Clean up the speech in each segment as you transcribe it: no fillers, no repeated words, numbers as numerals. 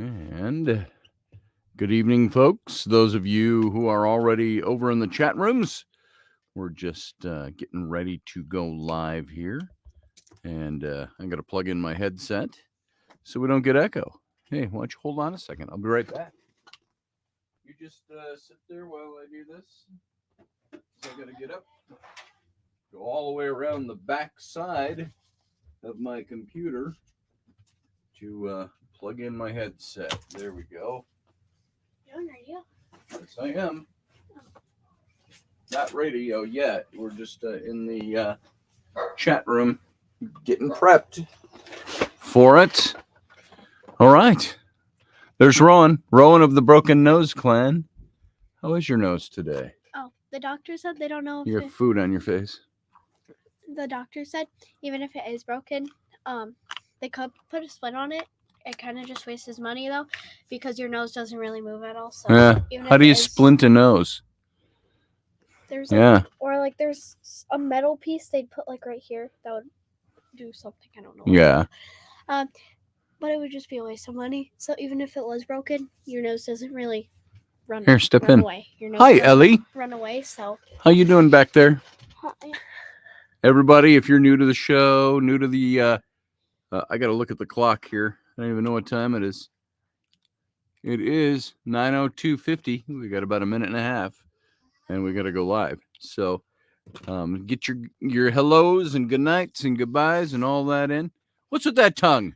And good evening, folks. Those of you who are already over in the chat rooms, we're just getting ready to go live here. And I'm going to plug in my headset so we don't get echo. Hey, why don't you hold on a second? I'll be right back. You just sit there while I do this. So I got to get up, go all the way around the back side of my computer to plug in my headset. There we go. Are you? Yes, I am. Not radio yet. We're just in the chat room getting prepped for it. All right. There's Rowan. Rowan of the Broken Nose Clan. How is your nose today? Oh, the doctor said they don't know if You have food on your face. the doctor said even if it is broken, they could put a splint on it. It kind of just wastes money though, because your nose doesn't really move at all. So Yeah. How do you splint a nose? There's there's a metal piece they'd put like right here that would do something. I don't know. Yeah. But it would just be a waste of money. So even if it was broken, your nose doesn't really run away. Your nose Hi, Ellie. Run away. So how you doing back there? Hi. Everybody, if you're new to the show, new to the I got to look at the clock here. I don't even know what time it is. It is 9:02:50. We got about a minute and a half, and we got to go live. So get your hellos and good nights and goodbyes and all that in. What's with that tongue?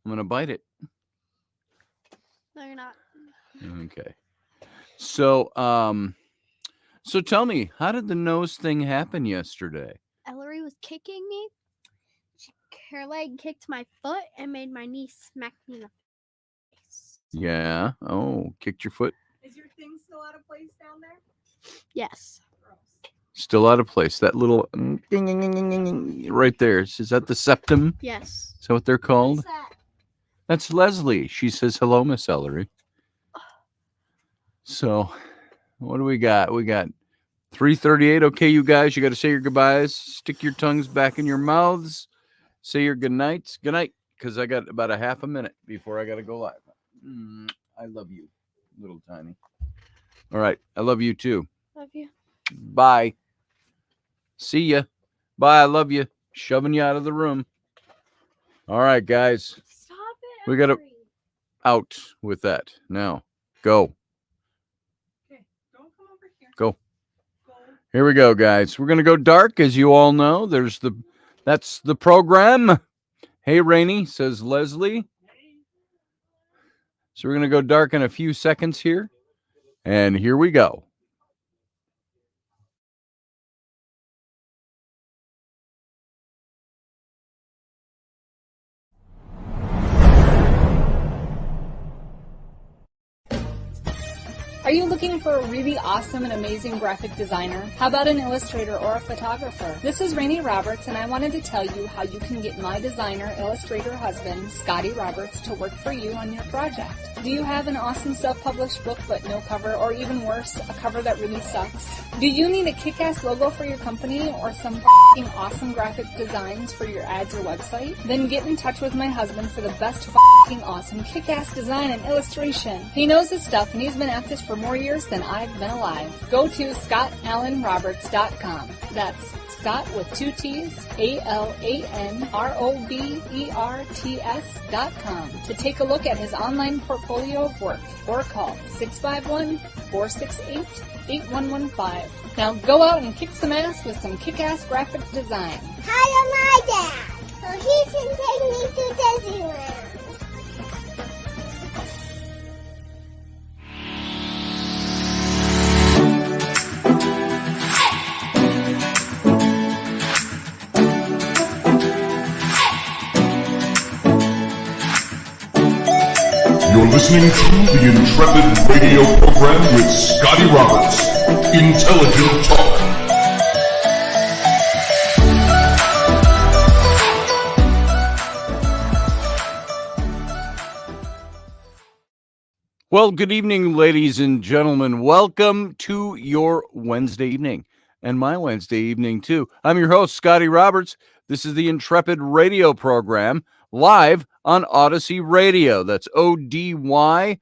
I'm going to bite it. No, you're not. Okay. So, so tell me, how did the nose thing happen yesterday? Ellery was kicking me. Her leg kicked my foot and made my knee smack me in the face. Yeah. Oh, kicked your foot? Is your thing still out of place down there? Yes. Still out of place. That little right there. Is that the septum? Yes. Is that what they're called? What's that? That's Leslie. She says, hello, Miss Ellery. So, what do we got? We got 3:38. Okay, you guys, you got to say your goodbyes. Stick your tongues back in your mouths. Say your good nights. Good night, because I got about a half a minute before I got to go live. I love you, little tiny. All right, I love you too. Love you. Bye. See ya. Bye, I love you. Shoving you out of the room. All right, guys. Stop it. We got to out with that. Now, go. Okay, don't come over here. Go. Here we go, guys. We're going to go dark, as you all know. That's the program. Hey, Rainey, says Leslie. So we're going to go dark in a few seconds here. And here we go. Are you looking for a really awesome and amazing graphic designer? How about an illustrator or a photographer? This is Rainey Roberts, and I wanted to tell you how you can get my designer, illustrator husband, Scotty Roberts, to work for you on your project. Do you have an awesome self-published book but no cover, or even worse, a cover that really sucks? Do you need a kick-ass logo for your company or some f***ing awesome graphic designs for your ads or website? Then get in touch with my husband for the best f***ing awesome kick-ass design and illustration. He knows his stuff, and he's been at this for more years than I've been alive. Go to ScottAllenRoberts.com. That's Scott with 2 T's, ALANROBERTS.com to take a look at his online portfolio of work, or call 651-468-8115. Now go out and kick some ass with some kick-ass graphic design. Hire my dad, so he can take me to Disneyland. You're listening to the Intrepid radio program with Scotty Roberts. Intelligent Talk. Well, good evening, ladies and gentlemen. Welcome to your Wednesday evening. and my Wednesday evening, too. I'm your host, Scotty Roberts. This is the Intrepid radio program live on Odyssey Radio. That's ODYSY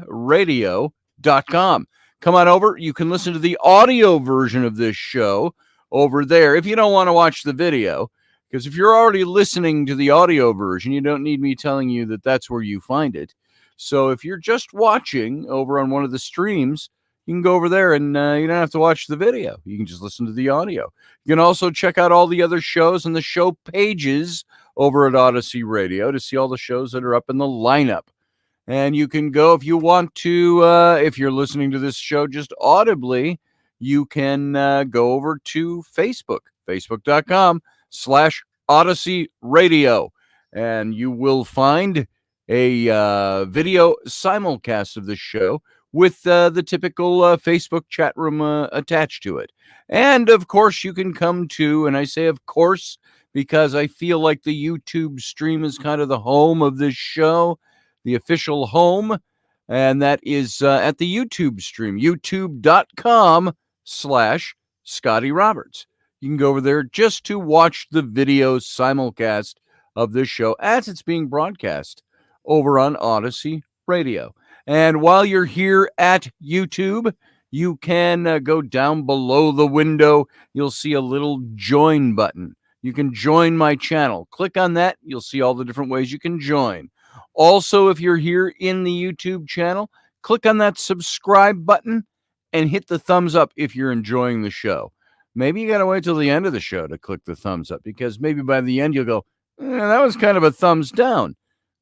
radio.com. Come on over. You can listen to the audio version of this show over there if you don't want to watch the video. Because if you're already listening to the audio version, you don't need me telling you that that's where you find it. So if you're just watching over on one of the streams, you can go over there and you don't have to watch the video. You can just listen to the audio. You can also check out all the other shows and the show pages over at Odyssey Radio to see all the shows that are up in the lineup. And you can go if you want to, if you're listening to this show just audibly, you can go over to Facebook, facebook.com/Odyssey Radio. And you will find a video simulcast of this show with the typical Facebook chat room attached to it. And, of course, you can come to, and I say of course, because I feel like the YouTube stream is kind of the home of this show, the official home, and that is at the YouTube stream, youtube.com/Scotty Roberts. You can go over there just to watch the video simulcast of this show as it's being broadcast over on Odyssey Radio. And while you're here at YouTube, you can go down below the window. You'll see a little join button. You can join my channel. Click on that. You'll see all the different ways you can join. Also, if you're here in the YouTube channel, click on that subscribe button and hit the thumbs up if you're enjoying the show. Maybe you got to wait till the end of the show to click the thumbs up, because maybe by the end you'll go, that was kind of a thumbs down.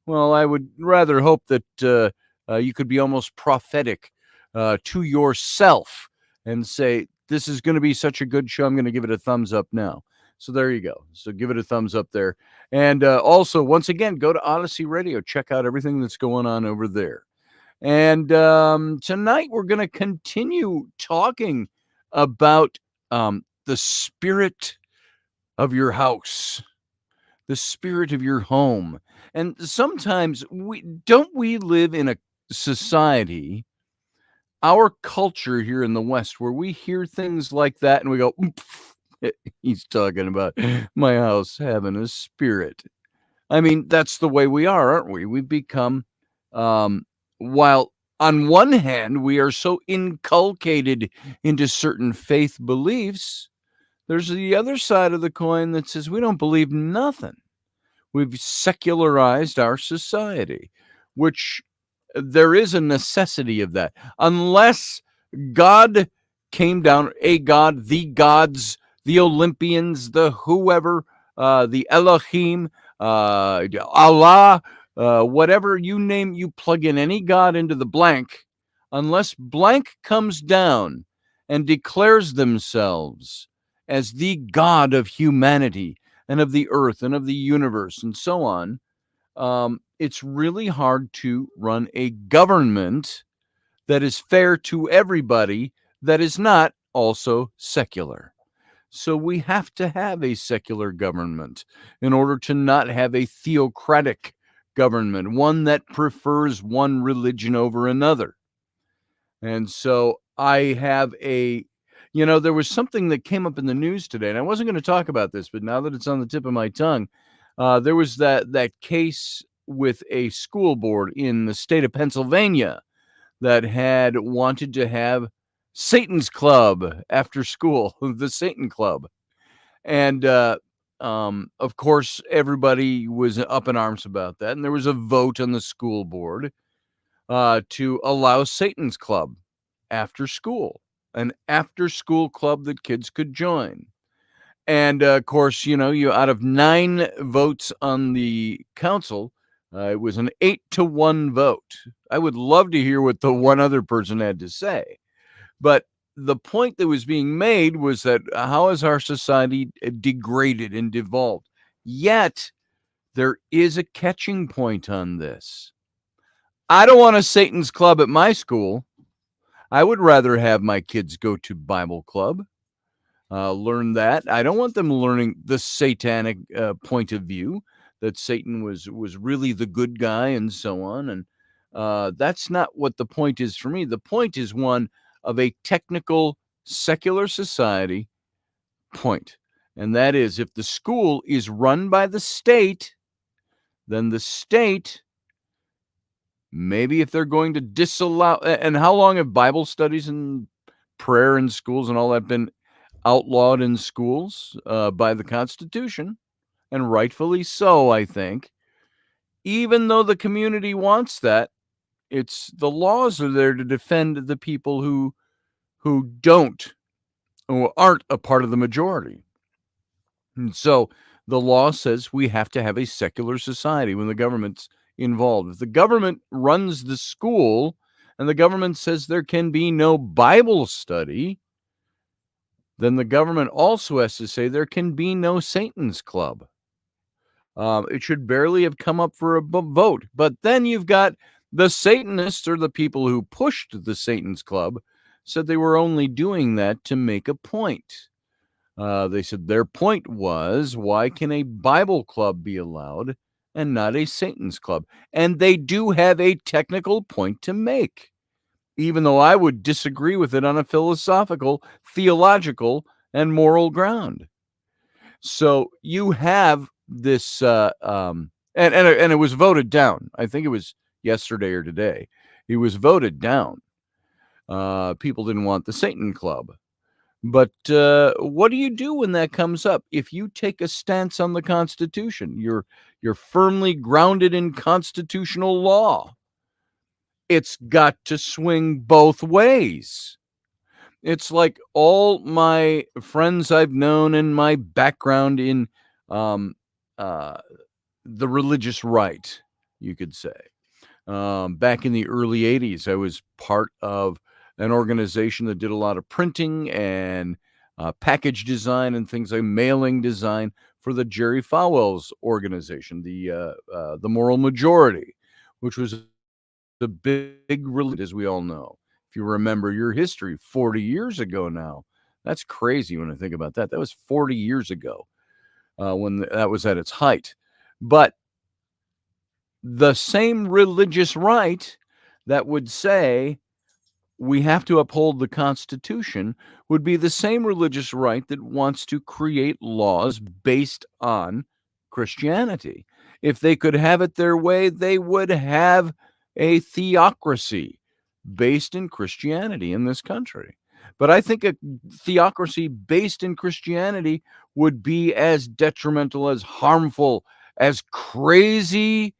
Well, I would rather hope that you could be almost prophetic to yourself and say, this is going to be such a good show, I'm going to give it a thumbs up now. So there you go. So give it a thumbs up there. And also, once again, go to Odyssey Radio. Check out everything that's going on over there. And tonight we're going to continue talking about the spirit of your house, the spirit of your home. And sometimes we live in a society, our culture here in the West, where we hear things like that and we go, he's talking about my house having a spirit. I mean, that's the way we are, aren't we? We've become, while on one hand, we are so inculcated into certain faith beliefs, there's the other side of the coin that says we don't believe nothing. We've secularized our society, which there is a necessity of that. Unless God came down, a God, the gods, the Olympians, the whoever, the Elohim, Allah, whatever you name, you plug in any God into the blank, unless blank comes down and declares themselves as the God of humanity and of the earth and of the universe and so on, it's really hard to run a government that is fair to everybody that is not also secular. So we have to have a secular government in order to not have a theocratic government, one that prefers one religion over another. And so I have there was something that came up in the news today, and I wasn't going to talk about this, but now that it's on the tip of my tongue, there was that case with a school board in the state of Pennsylvania that had wanted to have Satan's Club after school, the Satan Club. And, of course, everybody was up in arms about that. And there was a vote on the school board to allow Satan's Club after school, an after-school club that kids could join. And, of course, you out of 9 votes on the council, it was an 8-1 vote. I would love to hear what the one other person had to say. But the point that was being made was that how has our society degraded and devolved? Yet, there is a catching point on this. I don't want a Satan's Club at my school. I would rather have my kids go to Bible club, learn that. I don't want them learning the satanic point of view, that Satan was really the good guy and so on. And that's not what the point is for me. The point is one of a technical secular society point. And that is, if the school is run by the state, then the state, maybe if they're going to disallow, and how long have Bible studies and prayer in schools and all that been outlawed in schools by the Constitution? And rightfully so, I think. Even though the community wants that, it's the laws are there to defend the people who don't or aren't a part of the majority. And so the law says we have to have a secular society when the government's involved. If the government runs the school and the government says there can be no Bible study, then the government also has to say there can be no Satan's Club. It should barely have come up for a vote. But then you've got the Satanists, or the people who pushed the Satan's Club, said they were only doing that to make a point. They said their point was, why can a Bible club be allowed and not a Satan's Club? And they do have a technical point to make, even though I would disagree with it on a philosophical, theological, and moral ground. So you have this, and it was voted down. I think it was yesterday or today. It was voted down. People didn't want the Satan Club. But what do you do when that comes up? If you take a stance on the Constitution, you're firmly grounded in constitutional law. It's got to swing both ways. It's like all my friends I've known and my background in the religious right, you could say. Back in the early 80s, I was part of an organization that did a lot of printing and package design and things like mailing design for the Jerry Falwell's organization, the Moral Majority, which was the big religion, as we all know. If you remember your history, 40 years ago now. That's crazy when I think about that. That was 40 years ago when that was at its height. But the same religious right that would say we have to uphold the Constitution would be the same religious right that wants to create laws based on Christianity. If they could have it their way, they would have a theocracy based in Christianity in this country. But I think a theocracy based in Christianity would be as detrimental, as harmful, as crazy,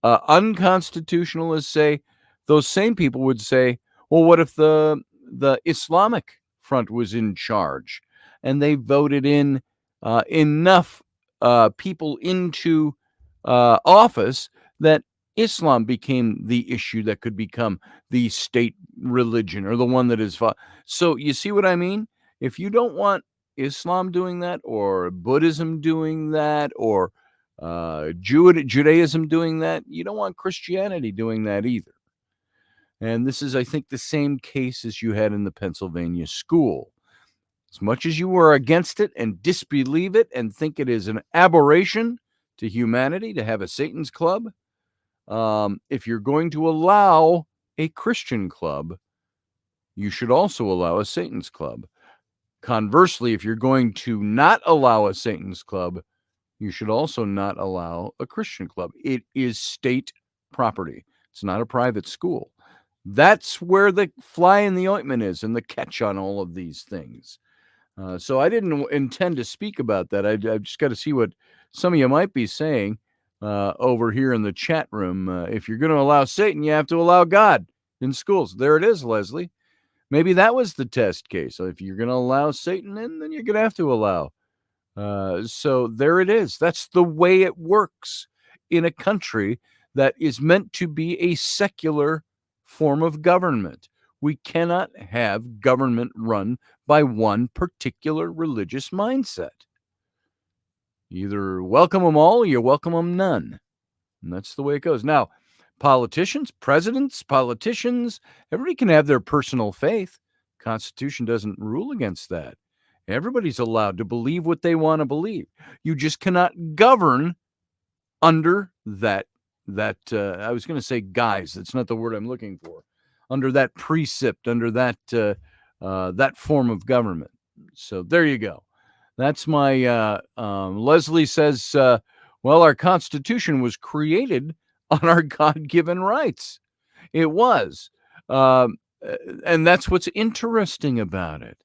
unconstitutional as, say, those same people would say, well, what if the Islamic Front was in charge and they voted in enough people into office that Islam became the issue that could become the state religion, or the one that is so you see what I mean? If you don't want Islam doing that, or Buddhism doing that, or Judaism doing that, you don't want Christianity doing that either. And this is, I think, the same case as you had in the Pennsylvania school. As much as you were against it and disbelieve it and think it is an aberration to humanity to have a Satan's Club, if you're going to allow a Christian club, you should also allow a Satan's Club. Conversely, if you're going to not allow a Satan's Club, you should also not allow a Christian club. It is state property. It's not a private school. That's where the fly in the ointment is, and the catch on all of these things. So I didn't intend to speak about that. I just got to see what some of you might be saying over here in the chat room. If you're going to allow Satan, you have to allow God in schools. There it is, Leslie. Maybe that was the test case. If you're going to allow Satan in, then you're going to have to allow. So there it is. That's the way it works in a country that is meant to be a secular form of government. We cannot have government run by one particular religious mindset. You either welcome them all or you welcome them none. And that's the way it goes. Now, politicians, presidents, politicians, everybody can have their personal faith. Constitution doesn't rule against that. Everybody's allowed to believe what they want to believe. You just cannot govern under that I was going to say guise. That's not the word I'm looking for. Under that precept, under that that form of government. So there you go. That's my Leslie says, well, our Constitution was created on our God-given rights. It was. And that's what's interesting about it,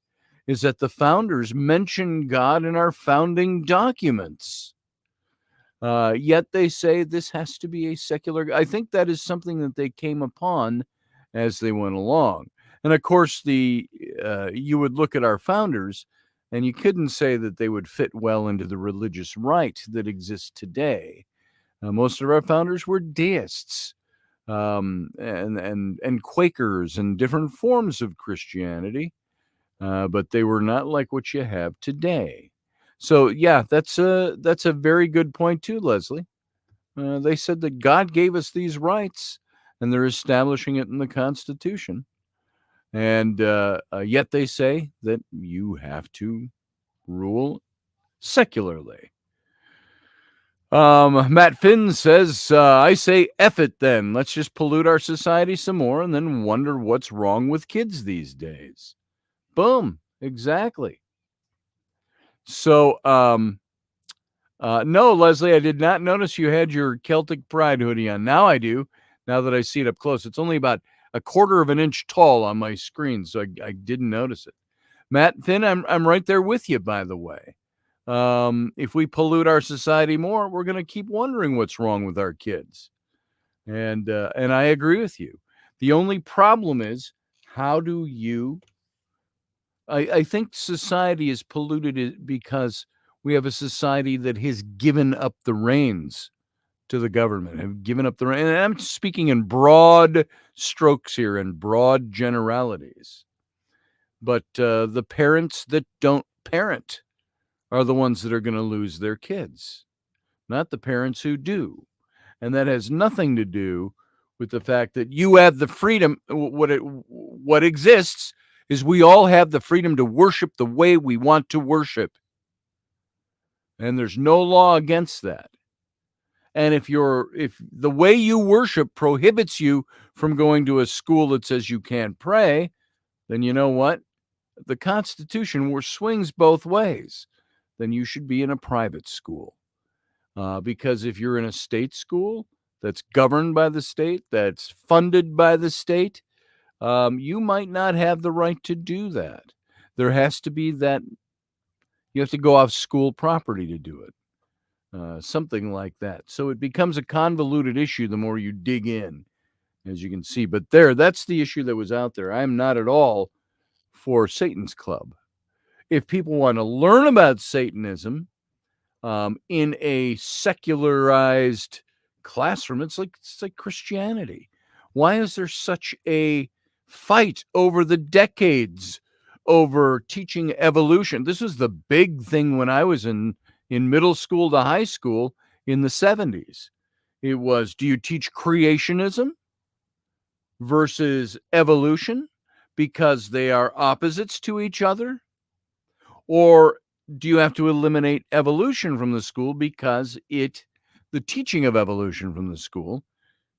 is that the founders mention God in our founding documents. Yet they say this has to be a secular. I think that is something that they came upon as they went along. And of course, you would look at our founders, and you couldn't say that they would fit well into the religious right that exists today. Most of our founders were deists, and Quakers and different forms of Christianity, but they were not like what you have today. So yeah, that's a very good point too, Leslie. They said that God gave us these rights, and they're establishing it in the Constitution. And yet they say that you have to rule secularly. Matt Finn says, I say F it then. Let's just pollute our society some more and then wonder what's wrong with kids these days. Boom. Exactly. So, no, Leslie, I did not notice you had your Celtic Pride hoodie on. Now I do, now that I see it up close. It's only about a quarter of an inch tall on my screen, so I didn't notice it. Matt Finn, I'm right there with you, by the way. If we pollute our society more, we're going to keep wondering what's wrong with our kids. And I agree with you. The only problem is, how do you... I think society is polluted because we have a society that has given up the reins to the government, have given up the reins. And I'm speaking in broad strokes here and broad generalities. But the parents that don't parent are the ones that are going to lose their kids, not the parents who do. And that has nothing to do with the fact that you have the freedom. What exists is we all have the freedom to worship the way we want to worship. And there's no law against that. And if the way you worship prohibits you from going to a school that says you can't pray, then you know what? The Constitution swings both ways. Then you should be in a private school. Because if you're in a state school that's governed by the state, that's funded by the state, you might not have the right to do that. There has to be that. You have to go off school property to do it. Something like that. So it becomes a convoluted issue the more you dig in, as you can see. But that's the issue that was out there. I'm not at all for Satan's Club. If people want to learn about Satanism in a secularized classroom, it's like Christianity. Why is there such a fight over the decades over teaching evolution? This was the big thing when I was in middle school to high school in the 70s. It was, do you teach creationism versus evolution because they are opposites to each other? Or do you have to eliminate evolution from the school because the teaching of evolution from the school,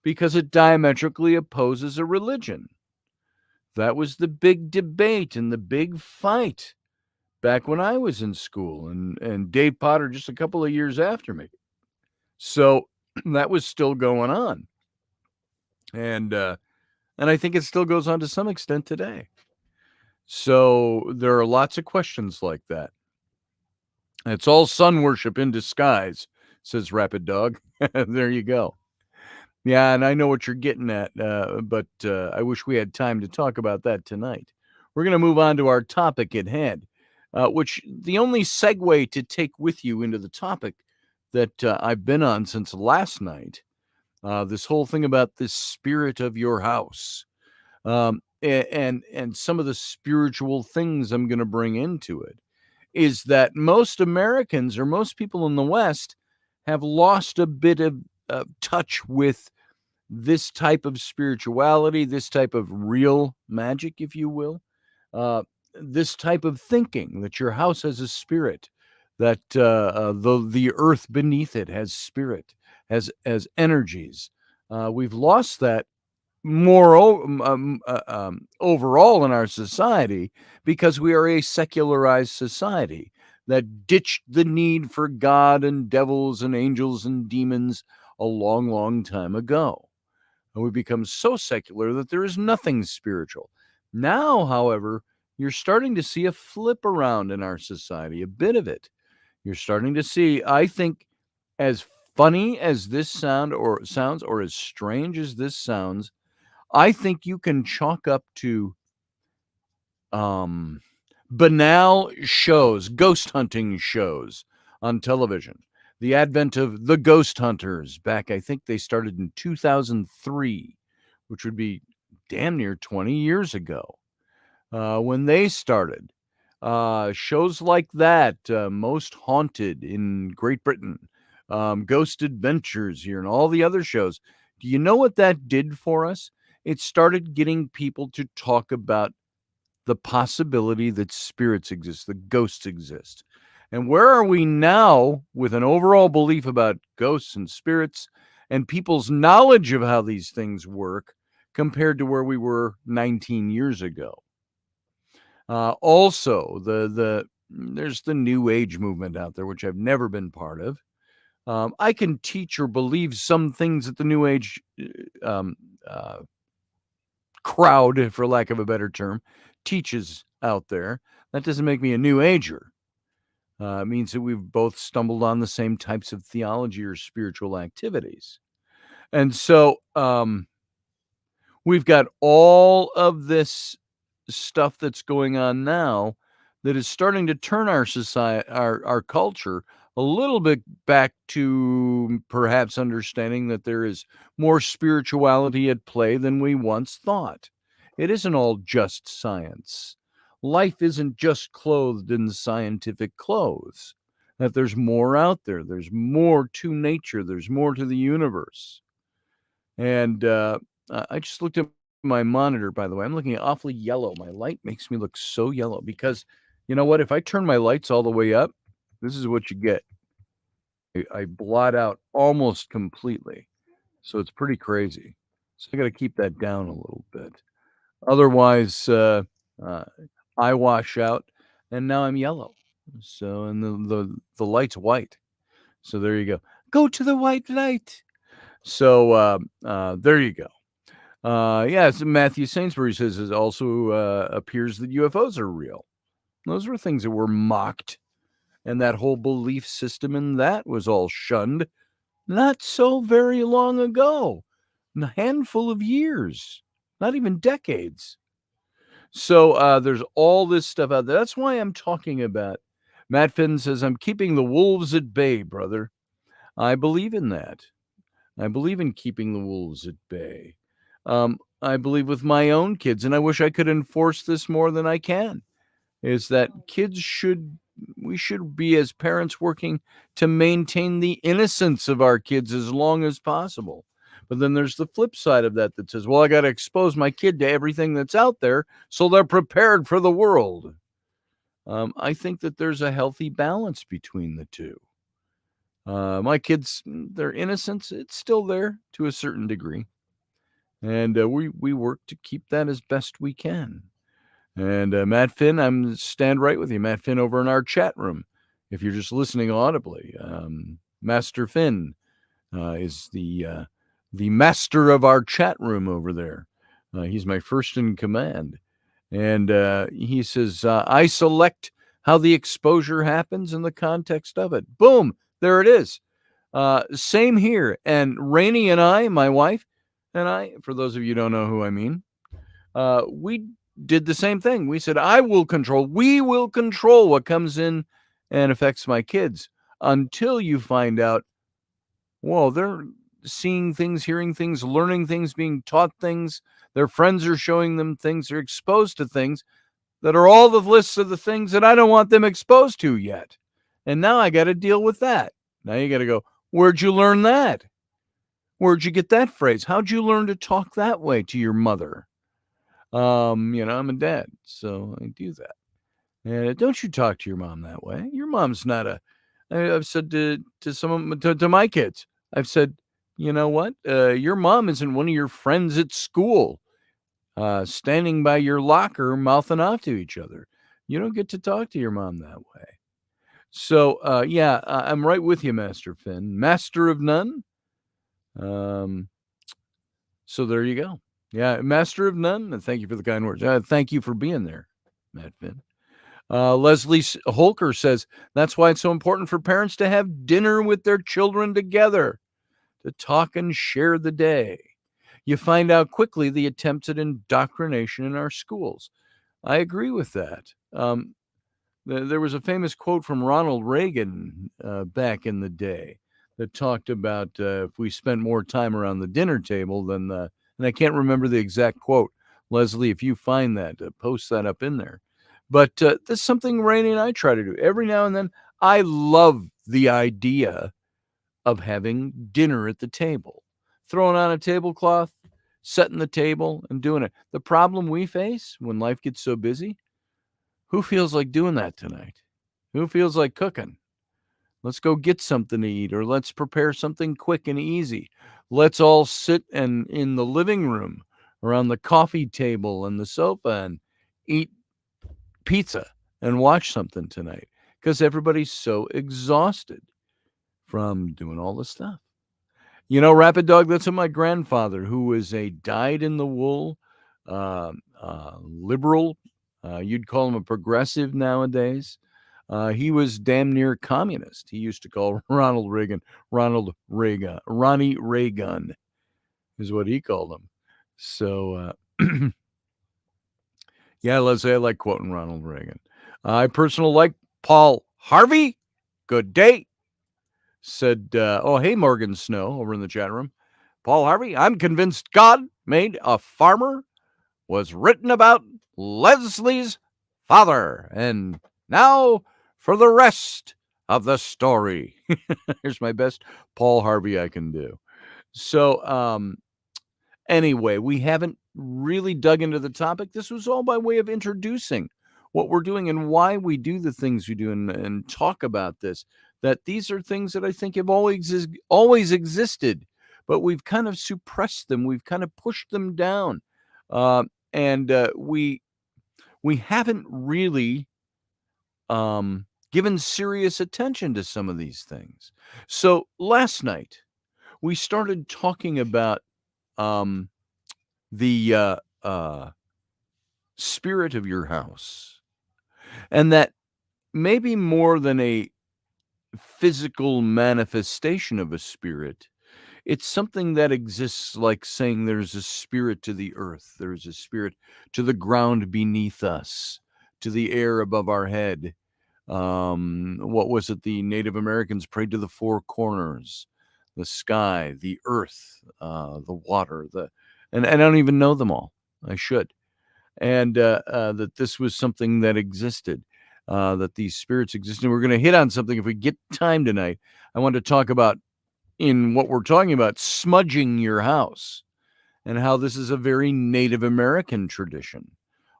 because it diametrically opposes a religion? That was the big debate and the big fight back when I was in school, and Dave Potter just a couple of years after me. So that was still going on. And I think it still goes on to some extent today. So there are lots of questions like that. It's all sun worship in disguise, says Rapid Dog. There you go. Yeah, and I know what you're getting at, but I wish we had time to talk about that tonight. We're going to move on to our topic at hand, which the only segue to take with you into the topic that I've been on since last night, this whole thing about this spirit of your house, and some of the spiritual things I'm going to bring into it, is that most Americans or most people in the West have lost a bit of touch with this type of spirituality, this type of real magic, if you will, this type of thinking that your house has a spirit, that the earth beneath it has spirit, has energies. We've lost that more overall in our society, because we are a secularized society that ditched the need for God and devils and angels and demons a long, long time ago. And we become so secular that there is nothing spiritual. Now, however, you're starting to see a flip around in our society, a bit of it. You're starting to see, I think, as funny as this sounds, or as strange as this sounds, I think you can chalk up to banal shows, ghost hunting shows on television. The advent of the ghost hunters back, I think they started in 2003, which would be damn near 20 years ago when they started. Shows like that, Most Haunted in Great Britain, Ghost Adventures here, and all the other shows. Do you know what that did for us? It started getting people to talk about the possibility that spirits exist, that ghosts exist. And where are we now with an overall belief about ghosts and spirits and people's knowledge of how these things work compared to where we were 19 years ago? Also, there's the New Age movement out there, which I've never been part of. I can teach or believe some things that the New Age crowd, for lack of a better term, teaches out there. That doesn't make me a New Ager. It means that we've both stumbled on the same types of theology or spiritual activities. And so we've got all of this stuff that's going on now that is starting to turn our society, our culture, a little bit back to perhaps understanding that there is more spirituality at play than we once thought. It isn't all just science. Life isn't just clothed in scientific clothes. That there's more out there. There's more to nature. There's more to the universe. And I just looked at my monitor, by the way. I'm looking awfully yellow. My light makes me look so yellow because, you know what? If I turn my lights all the way up, this is what you get. I blot out almost completely. So it's pretty crazy. So I got to keep that down a little bit. Otherwise, I wash out, and now I'm yellow. So, and the light's white. So there you go. Go to the white light. So there you go. Yeah, so Matthew Sainsbury says it also appears that UFOs are real. Those were things that were mocked, and that whole belief system in that was all shunned not so very long ago, a handful of years, not even decades. So there's all this stuff out there. That's why I'm talking about. Matt Finn says, I'm keeping the wolves at bay, brother. I believe in that. I believe in keeping the wolves at bay. I believe with my own kids, and I wish I could enforce this more than I can, is that we should be, as parents, working to maintain the innocence of our kids as long as possible. But then there's the flip side of that says, well, I got to expose my kid to everything that's out there so they're prepared for the world. I think that there's a healthy balance between the two. My kids, their innocence, it's still there to a certain degree. And we work to keep that as best we can. And Matt Finn, I'm stand right with you. Matt Finn over in our chat room. If you're just listening audibly, Master Finn is the master of our chat room over there. He's my first in command. And he says, I select how the exposure happens in the context of it. Boom, there it is. Same here. And Rainey and I, my wife and I, for those of you who don't know who I mean, we did the same thing. We said, we will control what comes in and affects my kids until you find out, whoa, they're seeing things, hearing things, learning things, being taught things. Their friends are showing them things. They're exposed to things that are all the lists of the things that I don't want them exposed to yet. And now I got to deal with that. Now you got to go, where'd you learn that? Where'd you get that phrase? How'd you learn to talk that way to your mother? I'm a dad, so I do that. And don't you talk to your mom that way. Your mom's not I've said to some of to my kids, I've said, you know what? Your mom isn't one of your friends at school, standing by your locker mouthing off to each other. You don't get to talk to your mom that way. So, yeah, I'm right with you, Master Finn. Master of none. So there you go. Yeah, Master of none. And thank you for the kind words. Thank you for being there, Matt Finn. Leslie Holker says, that's why it's so important for parents to have dinner with their children together, to talk and share the day. You find out quickly the attempts at indoctrination in our schools. I agree with that. There was a famous quote from Ronald Reagan back in the day that talked about if we spent more time around the dinner table than and I can't remember the exact quote. Leslie, if you find that, post that up in there. But that's something Rainey and I try to do every now and then. I love the idea of having dinner at the table, throwing on a tablecloth, setting the table, and doing it. The problem we face when life gets so busy, who feels like doing that tonight? Who feels like cooking? Let's go get something to eat, or let's prepare something quick and easy. Let's all sit in the living room around the coffee table and the sofa and eat pizza and watch something tonight because everybody's so exhausted from doing all the stuff. You know, Rapid Dog, that's what my grandfather, who was a dyed-in-the-wool liberal, you'd call him a progressive nowadays. He was damn near communist. He used to call Ronald Reagan, Ronnie Reagan is what he called him. So, yeah, let's say I like quoting Ronald Reagan. I personally like Paul Harvey. Good day. Said, oh, hey, Morgan Snow over in the chat room. Paul Harvey, I'm convinced God made a farmer was written about Leslie's father. And now for the rest of the story. Here's my best Paul Harvey I can do. So, anyway, we haven't really dug into the topic. This was all by way of introducing what we're doing and why we do the things we do and talk about this. That these are things that I think have always existed, but we've kind of suppressed them. We've kind of pushed them down. And we haven't really given serious attention to some of these things. So last night, we started talking about the spirit of your house, and that maybe more than a physical manifestation of a spirit, it's something that exists, like saying there's a spirit to the earth, there's a spirit to the ground beneath us, to the air above our head. What was it? The Native Americans prayed to the four corners, the sky, the earth, the water, and I don't even know them all. I should. And that this was something that existed, that these spirits existed. We're going to hit on something if we get time tonight. I want to talk about, in what we're talking about, smudging your house, and how this is a very Native American tradition,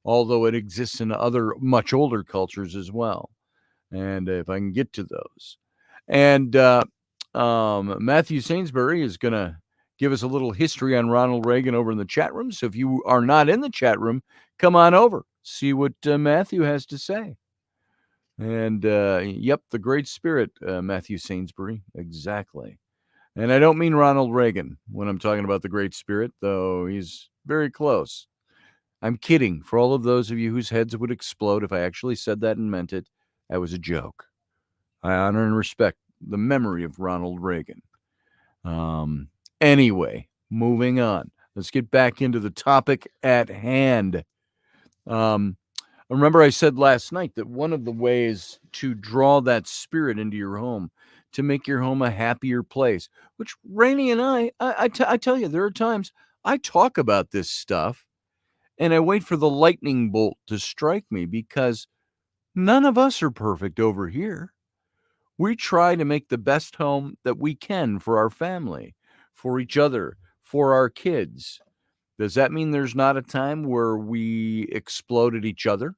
although it exists in other much older cultures as well. And if I can get to those. And Matthew Sainsbury is going to give us a little history on Ronald Reagan over in the chat room. So if you are not in the chat room, come on over, see what Matthew has to say. And yep, the great spirit, Matthew Sainsbury, exactly. And I don't mean Ronald Reagan when I'm talking about the great spirit, though he's very close. I'm kidding. For all of those of you whose heads would explode if I actually said that and meant it, that was a joke. I honor and respect the memory of Ronald Reagan. Anyway, moving on. Let's get back into the topic at hand. Remember I said last night that one of the ways to draw that spirit into your home, to make your home a happier place, which Rainey and I tell you, there are times I talk about this stuff and I wait for the lightning bolt to strike me, because none of us are perfect over here. We try to make the best home that we can for our family, for each other, for our kids. Does that mean there's not a time where we explode at each other,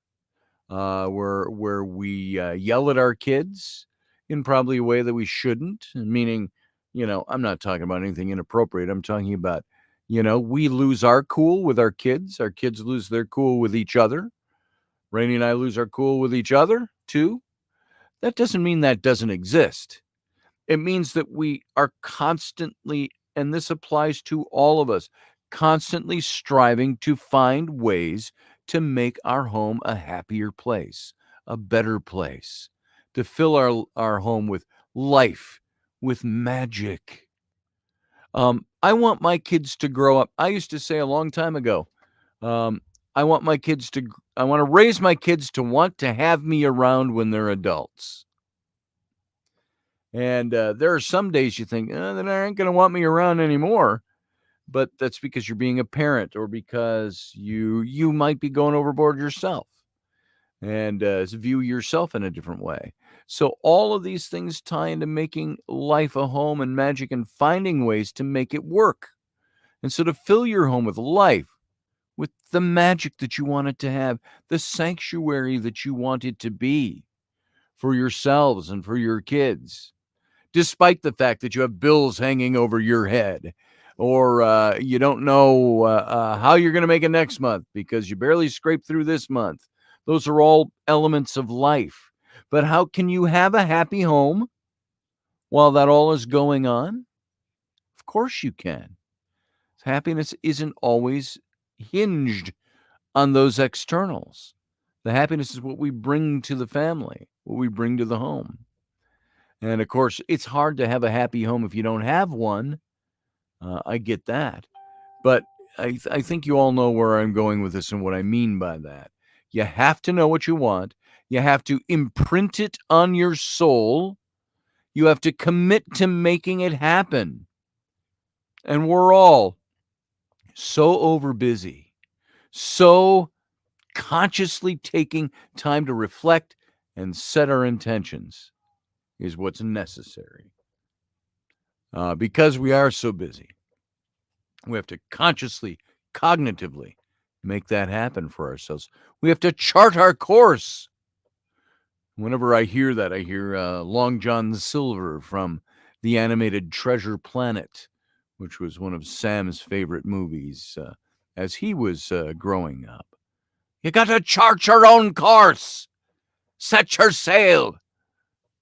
where we yell at our kids in probably a way that we shouldn't, meaning I'm not talking about anything inappropriate. I'm talking about, we lose our cool with our kids lose their cool with each other. Rainey and I lose our cool with each other too. That doesn't mean that doesn't exist. It means that we are constantly, and this applies to all of us, constantly striving to find ways to make our home a happier place, a better place, to fill our home with life, with magic. I want my kids to grow up. I used to say a long time ago, I want to raise my kids to want to have me around when they're adults. And there are some days you think, they aren't going to want me around anymore. But that's because you're being a parent, or because you might be going overboard yourself and view yourself in a different way. So all of these things tie into making life a home and magic, and finding ways to make it work. And so to fill your home with life, with the magic that you want it to have, the sanctuary that you want it to be for yourselves and for your kids, despite the fact that you have bills hanging over your head, or you don't know how you're going to make it next month because you barely scraped through this month. Those are all elements of life. But how can you have a happy home while that all is going on? Of course you can. Happiness isn't always hinged on those externals. The happiness is what we bring to the family, what we bring to the home. And of course, it's hard to have a happy home if you don't have one. I get that. But I think you all know where I'm going with this and what I mean by that. You have to know what you want. You have to imprint it on your soul. You have to commit to making it happen. And we're all so overbusy, so consciously taking time to reflect and set our intentions is what's necessary. Because we are so busy, we have to consciously, cognitively make that happen for ourselves. We have to chart our course. Whenever I hear that, I hear Long John Silver from the animated Treasure Planet, which was one of Sam's favorite movies as he was growing up. You got to chart your own course. Set your sail.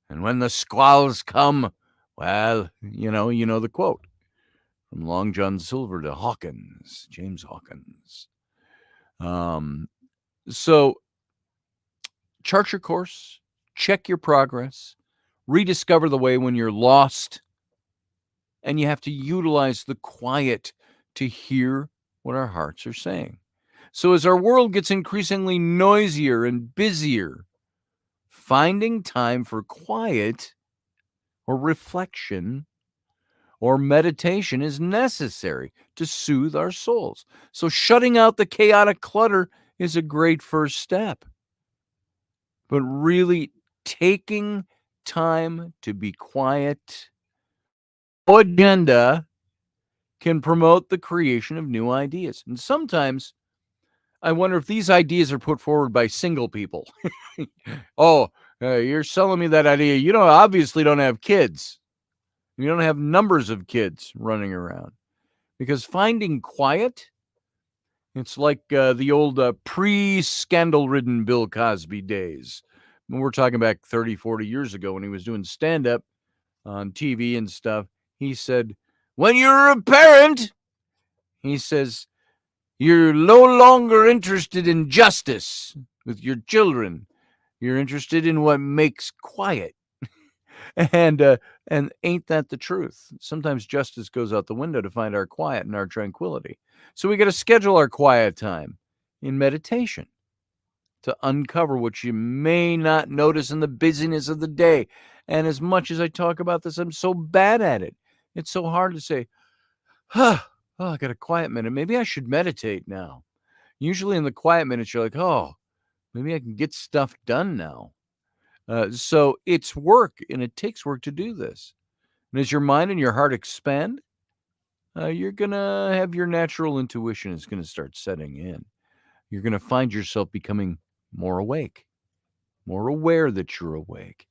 And when the squalls come, well, you know the quote from Long John Silver to Hawkins, James Hawkins. So chart your course, check your progress, rediscover the way when you're lost, and you have to utilize the quiet to hear what our hearts are saying. So as our world gets increasingly noisier and busier, finding time for quiet or reflection or meditation is necessary to soothe our souls. So shutting out the chaotic clutter is a great first step. But really taking time to be quiet, no agenda, can promote the creation of new ideas. And sometimes I wonder if these ideas are put forward by single people. You're selling me that idea. You obviously don't have kids. You don't have numbers of kids running around. Because finding quiet, it's like the old pre-scandal-ridden Bill Cosby days. When we're talking back 30, 40 years ago when he was doing stand-up on TV and stuff. He said, when you're a parent, he says, you're no longer interested in justice with your children. You're interested in what makes quiet. And ain't that the truth? Sometimes justice goes out the window to find our quiet and our tranquility. So we got to schedule our quiet time in meditation to uncover what you may not notice in the busyness of the day. And as much as I talk about this, I'm so bad at it. It's so hard to say, I got a quiet minute. Maybe I should meditate now. Usually in the quiet minutes, you're like, maybe I can get stuff done now. So it's work, and it takes work to do this. And as your mind and your heart expand, you're going to have your natural intuition is going to start setting in. You're going to find yourself becoming more awake, more aware that you're awake.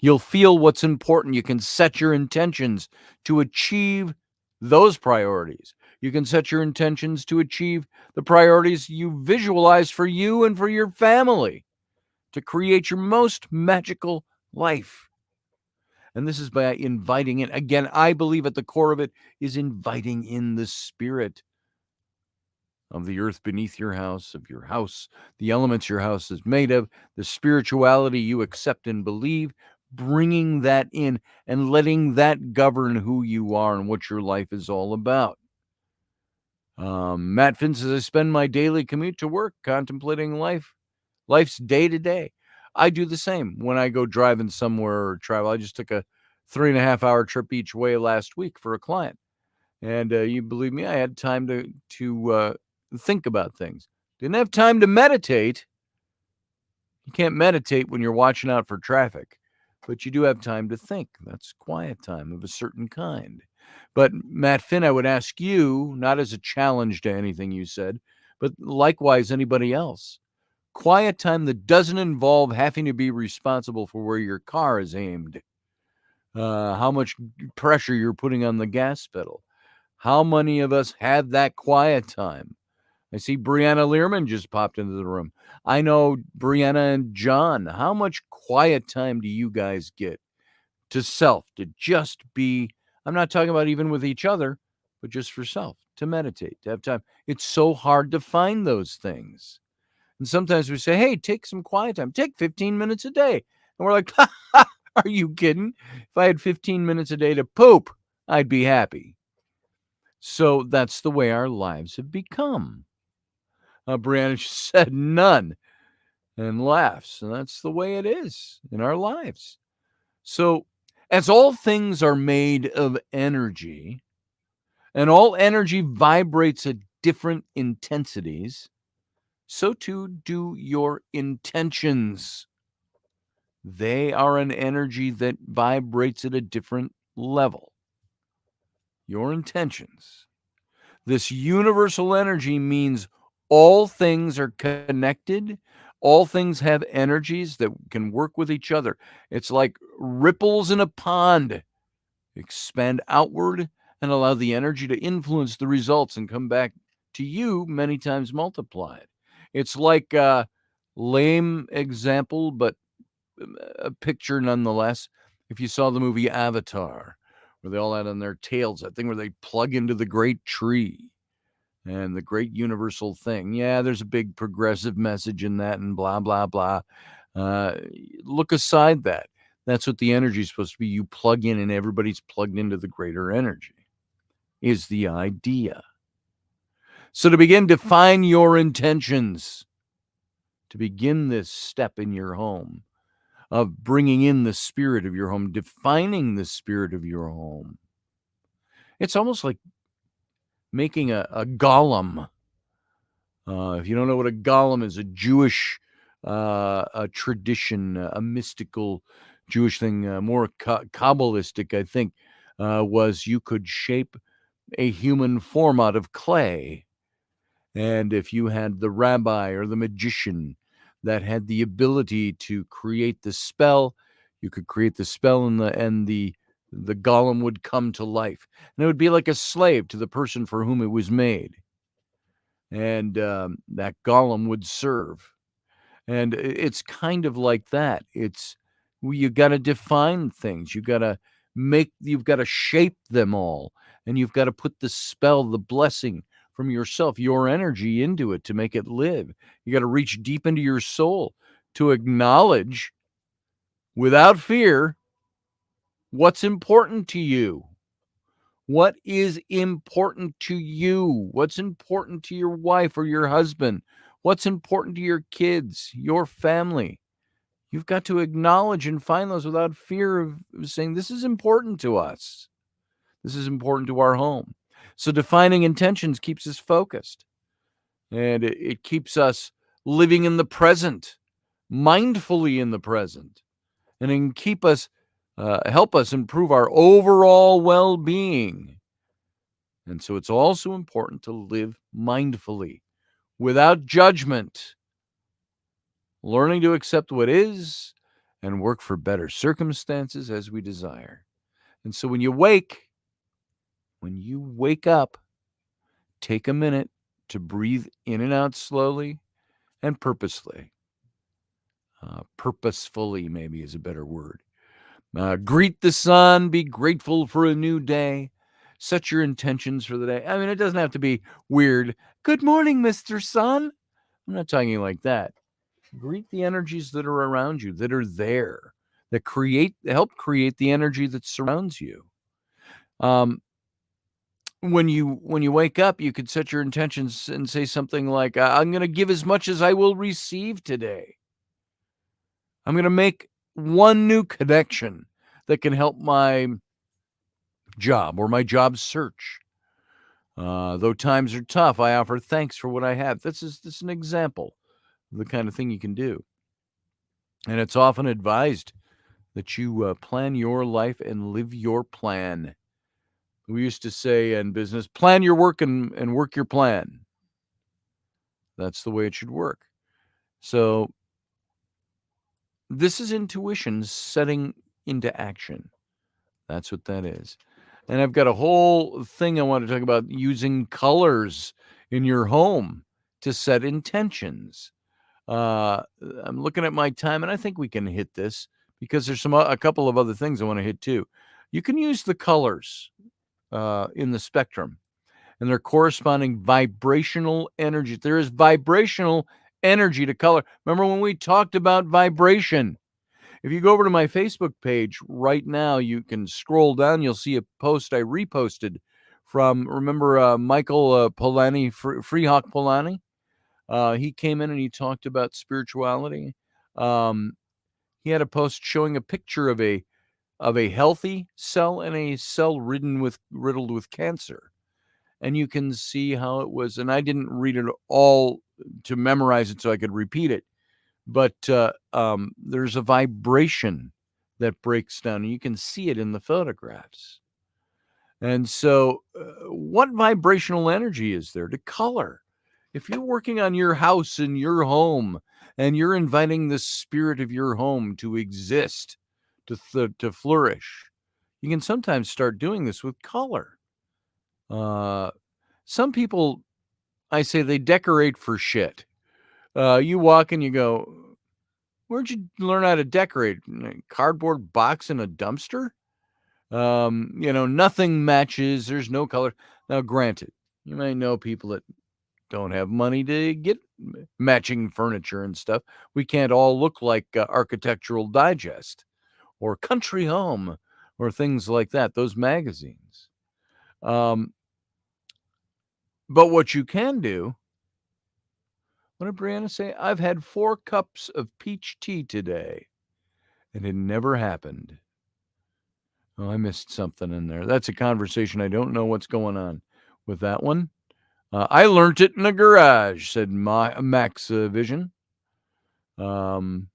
You'll feel what's important. You can set your intentions to achieve those priorities. You can set your intentions to achieve the priorities you visualize for you and for your family to create your most magical life. And this is by inviting in. Again, I believe at the core of it is inviting in the spirit of the earth beneath your house, of your house, the elements your house is made of, the spirituality you accept and believe, bringing that in and letting that govern who you are and what your life is all about. Matt Finn says, I spend my daily commute to work contemplating life's day to day. I do the same when I go driving somewhere or travel. I just took a 3.5-hour trip each way last week for a client. And you believe me, I had time to think about things. Didn't have time to meditate. You can't meditate when you're watching out for traffic, but you do have time to think. That's quiet time of a certain kind. But Matt Finn, I would ask you, not as a challenge to anything you said, but likewise anybody else. Quiet time that doesn't involve having to be responsible for where your car is aimed, how much pressure you're putting on the gas pedal. How many of us have that quiet time? I see Brianna Learman just popped into the room. I know Brianna and John. How much quiet time do you guys get to self, to just be? I'm not talking about even with each other, but just for self, to meditate, to have time. It's so hard to find those things. And sometimes we say, hey, take some quiet time. Take 15 minutes a day. And we're like, are you kidding? If I had 15 minutes a day to poop, I'd be happy. So that's the way our lives have become. Brianna said none and laughs. And that's the way it is in our lives. So as all things are made of energy, and all energy vibrates at different intensities, so too do your intentions. They are an energy that vibrates at a different level. Your intentions. This universal energy means all things are connected. All things have energies that can work with each other. It's like ripples in a pond. Expand outward and allow the energy to influence the results and come back to you many times multiplied. It's like a lame example, but a picture nonetheless. If you saw the movie Avatar, where they all had on their tails that thing where they plug into the great tree and the great universal thing. Yeah, there's a big progressive message in that and blah, blah, blah. Look aside that. That's what the energy is supposed to be. You plug in and everybody's plugged into the greater energy is the idea. So to begin, define your intentions. To begin this step in your home of bringing in the spirit of your home, defining the spirit of your home. It's almost like making a golem. If you don't know what a golem is, a Jewish a tradition, a mystical Jewish thing, more Kabbalistic, I think, was you could shape a human form out of clay. And if you had the rabbi or the magician that had the ability to create the spell, you could create the spell and the golem would come to life. And it would be like a slave to the person for whom it was made. And that golem would serve. And it's kind of like that. It's you got to define things. You've got to shape them all. And you've got to put the spell, the blessing from yourself, your energy into it to make it live. You got to reach deep into your soul to acknowledge without fear what's important to you. What is important to you? What's important to your wife or your husband? What's important to your kids, your family? You've got to acknowledge and find those without fear of saying, this is important to us. This is important to our home. So defining intentions keeps us focused. And it keeps us living in the present, mindfully in the present. And it can keep us, help us improve our overall well-being. And so it's also important to live mindfully, without judgment, learning to accept what is and work for better circumstances as we desire. And so when you wake up, take a minute to breathe in and out slowly and purposefully. Purposefully, maybe, is a better word. Greet the sun, be grateful for a new day, set your intentions for the day. I mean, it doesn't have to be weird. Good morning, Mr. Sun. I'm not talking like that. Greet the energies that are around you, that are there, that help create the energy that surrounds you. When you wake up, you could set your intentions and say something like, I'm going to give as much as I will receive today. I'm going to make one new connection that can help my job or my job search. Though times are tough, I offer thanks for what I have. This is an example of the kind of thing you can do. And it's often advised that you plan your life and live your plan. We used to say in business, plan your work and work your plan. That's the way it should work. So this is intuition setting into action. That's what that is. And I've got a whole thing I want to talk about using colors in your home to set intentions. I'm looking at my time, and I think we can hit this because there's a couple of other things I want to hit too. You can use the colors in the spectrum and their corresponding vibrational energy. There is vibrational energy to color. Remember when we talked about vibration? If you go over to my Facebook page right now, you can scroll down. You'll see a post I reposted from, remember Michael Polanyi, Freehawk Polanyi? He came in and he talked about spirituality. He had a post showing a picture of a healthy cell and a cell riddled with cancer. And you can see how it was, and I didn't read it all to memorize it so I could repeat it. But there's a vibration that breaks down, and you can see it in the photographs. And so what vibrational energy is there to color? If you're working on your house and your home, and you're inviting the spirit of your home to exist, to flourish, you can sometimes start doing this with color. Some people, I say, they decorate for shit. You walk and you go, where'd you learn how to decorate? A cardboard box in a dumpster? Nothing matches. There's no color. Now, granted, you might know people that don't have money to get matching furniture and stuff. We can't all look like Architectural Digest or Country Home or things like that, those magazines. But what you can do, what did Brianna say? I've had 4 cups of peach tea today, and it never happened. Oh, I missed something in there. That's a conversation. I don't know what's going on with that one. I learn't it in the garage, said Max Vision. Brianna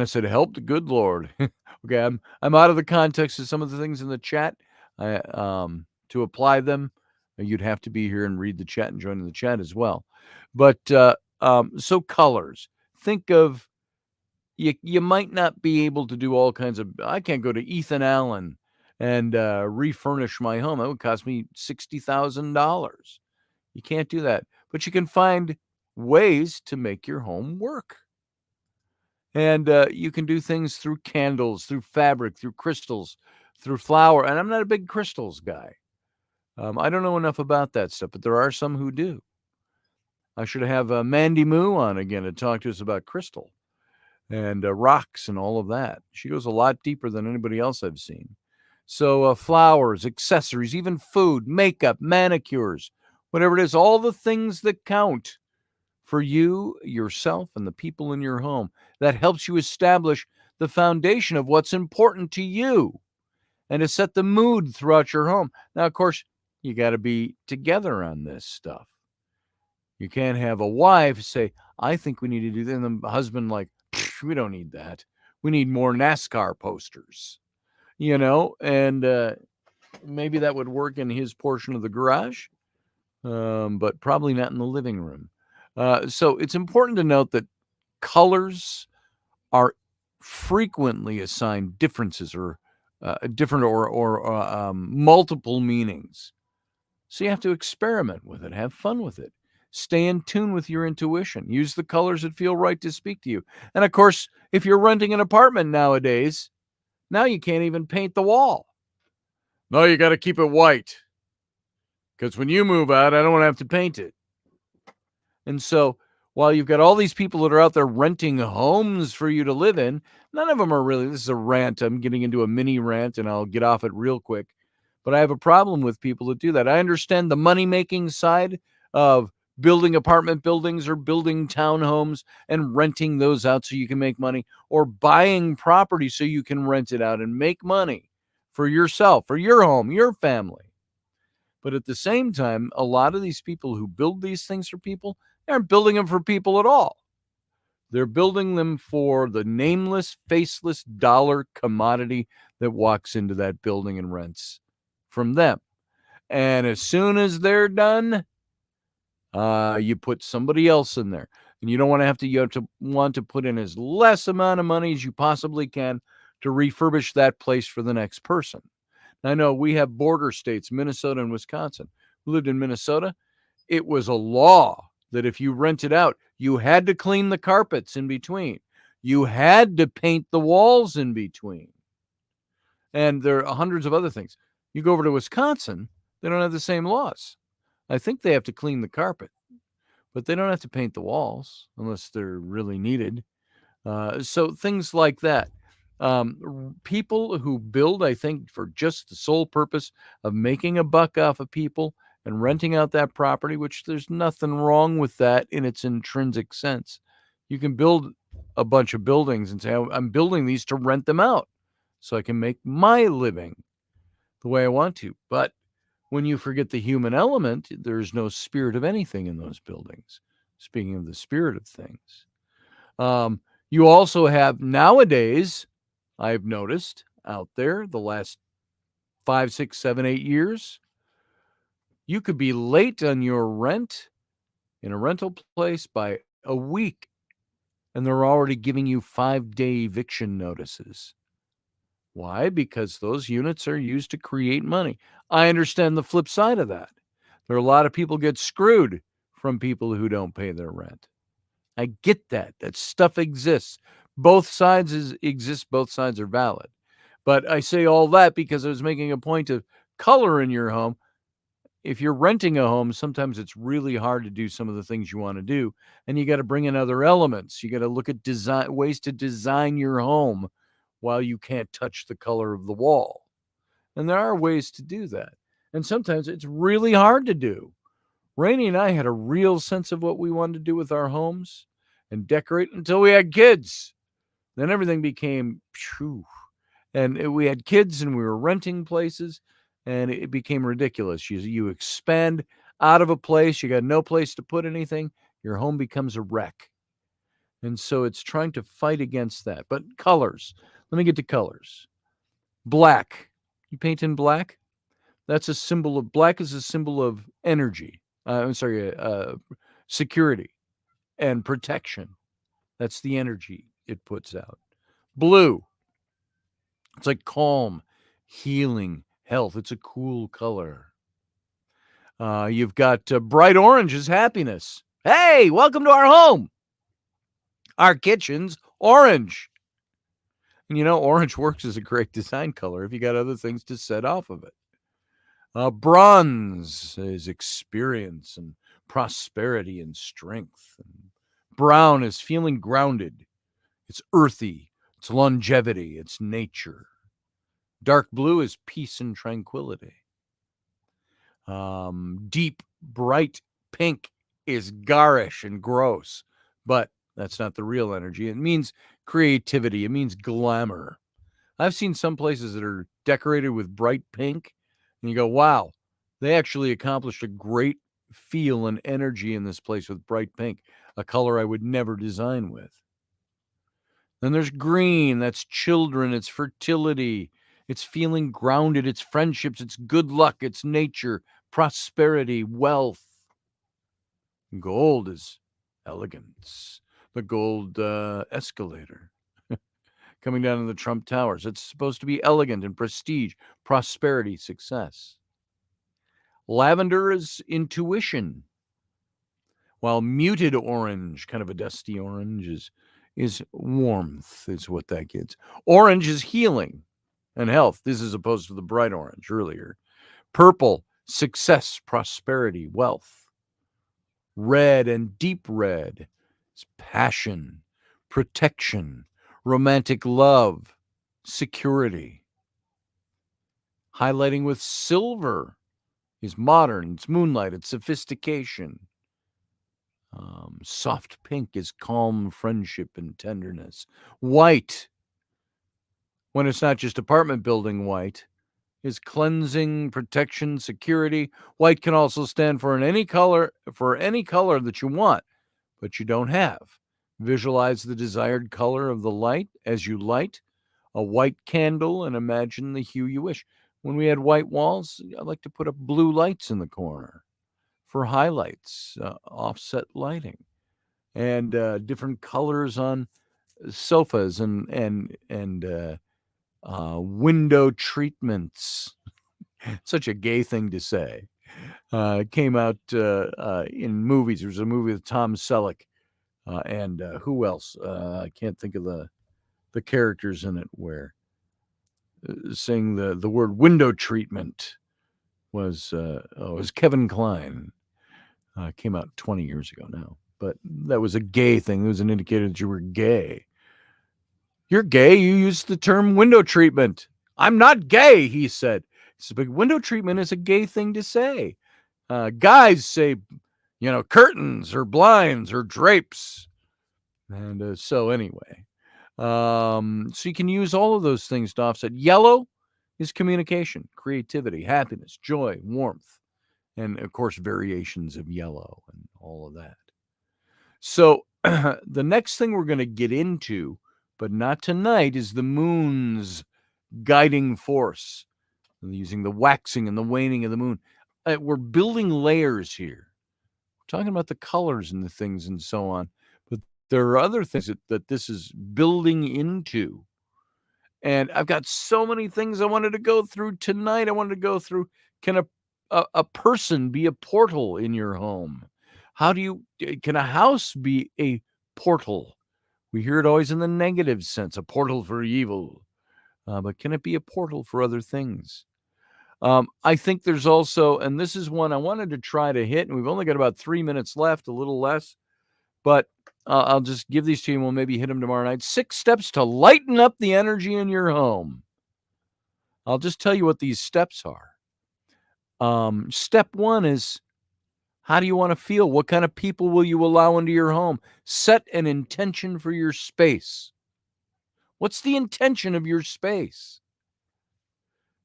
said, help the good Lord. Okay, I'm out of the context of some of the things in the chat. To apply them, you'd have to be here and read the chat and join in the chat as well. But so colors. Think of, you might not be able to do all kinds of, I can't go to Ethan Allen and refurnish my home. That would cost me $60,000. You can't do that. But you can find ways to make your home work. And you can do things through candles, through fabric, through crystals, through flour. And I'm not a big crystals guy. I don't know enough about that stuff, but there are some who do. I should have Mandy Moo on again to talk to us about crystal and rocks and all of that. She goes a lot deeper than anybody else I've seen. So flowers, accessories, even food, makeup, manicures, whatever it is, all the things that count for you, yourself, and the people in your home. That helps you establish the foundation of what's important to you and to set the mood throughout your home. Now, of course, you got to be together on this stuff. You can't have a wife say, I think we need to do that, and the husband like, we don't need that. We need more NASCAR posters, and maybe that would work in his portion of the garage, but probably not in the living room. So it's important to note that colors are frequently assigned differences or different or multiple meanings. So you have to experiment with it, have fun with it, stay in tune with your intuition, use the colors that feel right to speak to you. And of course, if you're renting an apartment nowadays, now you can't even paint the wall. No, you got to keep it white, because when you move out, I don't want to have to paint it. And so while you've got all these people that are out there renting homes for you to live in, none of them are really, this is a rant. I'm getting into a mini rant and I'll get off it real quick. But I have a problem with people that do that. I understand the money-making side of building apartment buildings or building townhomes and renting those out so you can make money, or buying property so you can rent it out and make money for yourself, for your home, your family. But at the same time, a lot of these people who build these things for people aren't building them for people at all. They're building them for the nameless, faceless dollar commodity that walks into that building and rents from them. And as soon as they're done, you put somebody else in there. And you don't want to have to, you have to want to put in as less amount of money as you possibly can to refurbish that place for the next person. I know we have border states, Minnesota and Wisconsin. We lived in Minnesota. It was a law that if you rented out, you had to clean the carpets in between. You had to paint the walls in between. And there are hundreds of other things. You go over to Wisconsin, they don't have the same laws. I think they have to clean the carpet, but they don't have to paint the walls unless they're really needed. So things like that. People who build, I think, for just the sole purpose of making a buck off of people and renting out that property, which there's nothing wrong with that in its intrinsic sense. You can build a bunch of buildings and say, I'm building these to rent them out so I can make my living the way I want to. But when you forget the human element, there's no spirit of anything in those buildings. Speaking of the spirit of things. You also have nowadays, I've noticed out there the last 5, 6, 7, 8 years, you could be late on your rent in a rental place by a week, and they're already giving you 5-day eviction notices. Why? Because those units are used to create money. I understand the flip side of that. There are a lot of people get screwed from people who don't pay their rent. I get that. That stuff exists. Both sides exist. Both sides are valid. But I say all that because I was making a point of color in your home. If you're renting a home, sometimes it's really hard to do some of the things you want to do. And you got to bring in other elements. You got to look at ways to design your home while you can't touch the color of the wall. And there are ways to do that. And sometimes it's really hard to do. Rainey and I had a real sense of what we wanted to do with our homes and decorate until we had kids. Then everything became, phew. And we had kids and we were renting places and it became ridiculous. You expand out of a place, you got no place to put anything, your home becomes a wreck. And so it's trying to fight against that. But colors, let me get to colors. Black, you paint in black? That's a symbol of, black is a symbol of energy. Security and protection. That's the energy it puts out. Blue, it's like calm, healing, health. It's a cool color. You've got bright orange is happiness. Hey, welcome to our home. Our kitchen's orange. And you know, orange works as a great design color if you got other things to set off of it. Bronze is experience and prosperity and strength. And brown is feeling grounded. It's earthy. It's longevity. It's nature. Dark blue is peace and tranquility. Deep, bright pink is garish and gross, but that's not the real energy. It means creativity. It means glamour. I've seen some places that are decorated with bright pink, and you go, wow, they actually accomplished a great feel and energy in this place with bright pink, a color I would never design with. Then there's green. That's children. It's fertility. It's feeling grounded. It's friendships. It's good luck. It's nature, prosperity, wealth. Gold is elegance. The gold escalator. coming down to the Trump Towers. It's supposed to be elegant and prestige, prosperity, success. Lavender is intuition, while muted orange, kind of a dusty orange, is warmth, is what that gets. Orange is healing and health. This is opposed to the bright orange earlier. Purple, success, prosperity, wealth. Red and deep red is passion, protection, romantic love, security. Highlighting with silver is modern, it's moonlight, it's sophistication. Soft pink is calm friendship and tenderness. White, when it's not just apartment building white, is cleansing, protection, security. White can also stand for any color that you want, but you don't have. Visualize the desired color of the light as you light a white candle and imagine the hue you wish. When we had white walls, I like to put up blue lights in the corner for highlights, offset lighting, and different colors on sofas and window treatments. Such a gay thing to say. It came out in movies. There was a movie with Tom Selleck and who else? I can't think of the characters in it where saying the word window treatment was Kevin Kline. Came out 20 years ago now, but that was a gay thing. It was an indicator that you were gay. You're gay. You use the term window treatment. I'm not gay, he said. But window treatment is a gay thing to say. Guys say, curtains or blinds or drapes. And so anyway, so you can use all of those things to offset. Yellow is communication, creativity, happiness, joy, warmth, and of course, variations of yellow and all of that. So the next thing we're going to get into, but not tonight, is the moon's guiding force, using the waxing and the waning of the moon. We're building layers here. We're talking about the colors and the things and so on. But there are other things that this is building into. And I've got so many things I wanted to go through tonight. I wanted to go through, can a person be a portal in your home? Can a house be a portal? We hear it always in the negative sense, a portal for evil. But can it be a portal for other things? I think there's also, and this is one I wanted to try to hit, and we've only got about 3 minutes left, a little less, but I'll just give these to you and we'll maybe hit them tomorrow night. 6 steps to lighten up the energy in your home. I'll just tell you what these steps are. Step 1 is, how do you want to feel? What kind of people will you allow into your home? Set an intention for your space. What's the intention of your space?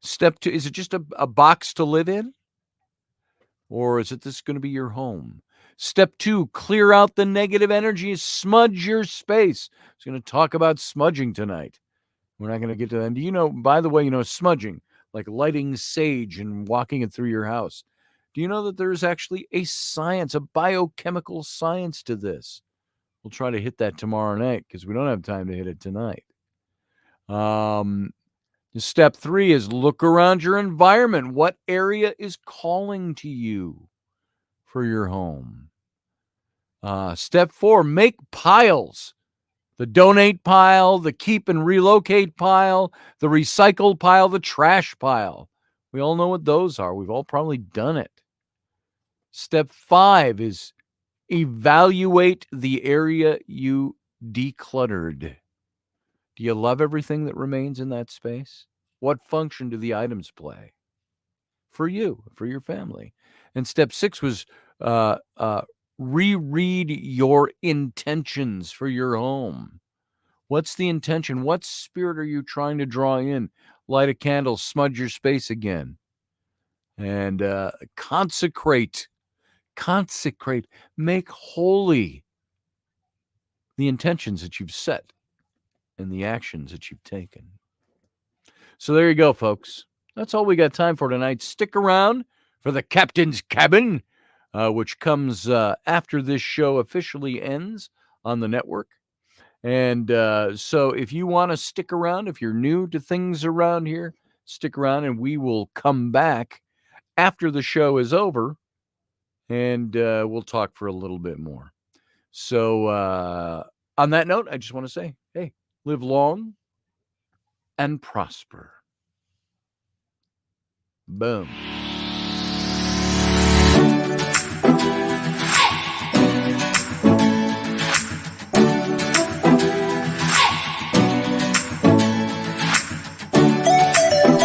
Step 2, is it just a box to live in? Or is this going to be your home? Step 2, clear out the negative energy. Smudge your space. I was going to talk about smudging tonight. We're not going to get to that. And do you know, by the way, smudging, like lighting sage and walking it through your house. Do you know that there's actually a science, a biochemical science to this? We'll try to hit that tomorrow night because we don't have time to hit it tonight. Step 3 is look around your environment. What area is calling to you for your home? Step 4, make piles. The donate pile, the keep and relocate pile, the recycle pile, the trash pile. We all know what those are. We've all probably done it. Step 5 is evaluate the area you decluttered. Do you love everything that remains in that space? What function do the items play for you, for your family? And step 6 was reread your intentions for your home. What's the intention? What spirit are you trying to draw in? Light a candle, smudge your space again. And consecrate, make holy the intentions that you've set and the actions that you've taken. So there you go, folks. That's all we got time for tonight. Stick around for the Captain's Cabin, which comes after this show officially ends on the network. And so if you want to stick around, if you're new to things around here, stick around and we will come back after the show is over and we'll talk for a little bit more. So on that note, I just want to say, hey, live long and prosper. Boom.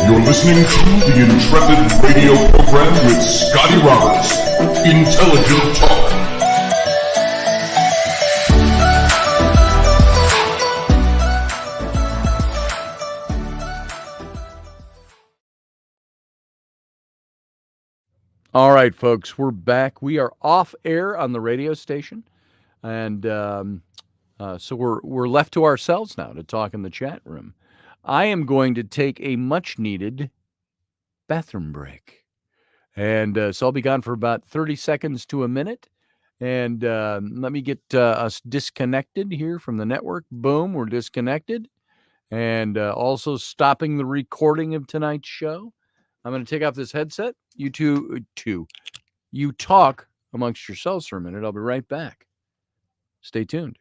You're listening to the Intrepid radio program with Scotty Roberts. Intelligent Talk. All right, folks, we're back. We are off air on the radio station, and so we're left to ourselves now to talk in the chat room. I am going to take a much-needed bathroom break, and so I'll be gone for about 30 seconds to a minute, and let me get us disconnected here from the network. Boom, we're disconnected, and also stopping the recording of tonight's show. I'm going to take off this headset. You you talk amongst yourselves for a minute. I'll be right back. Stay tuned.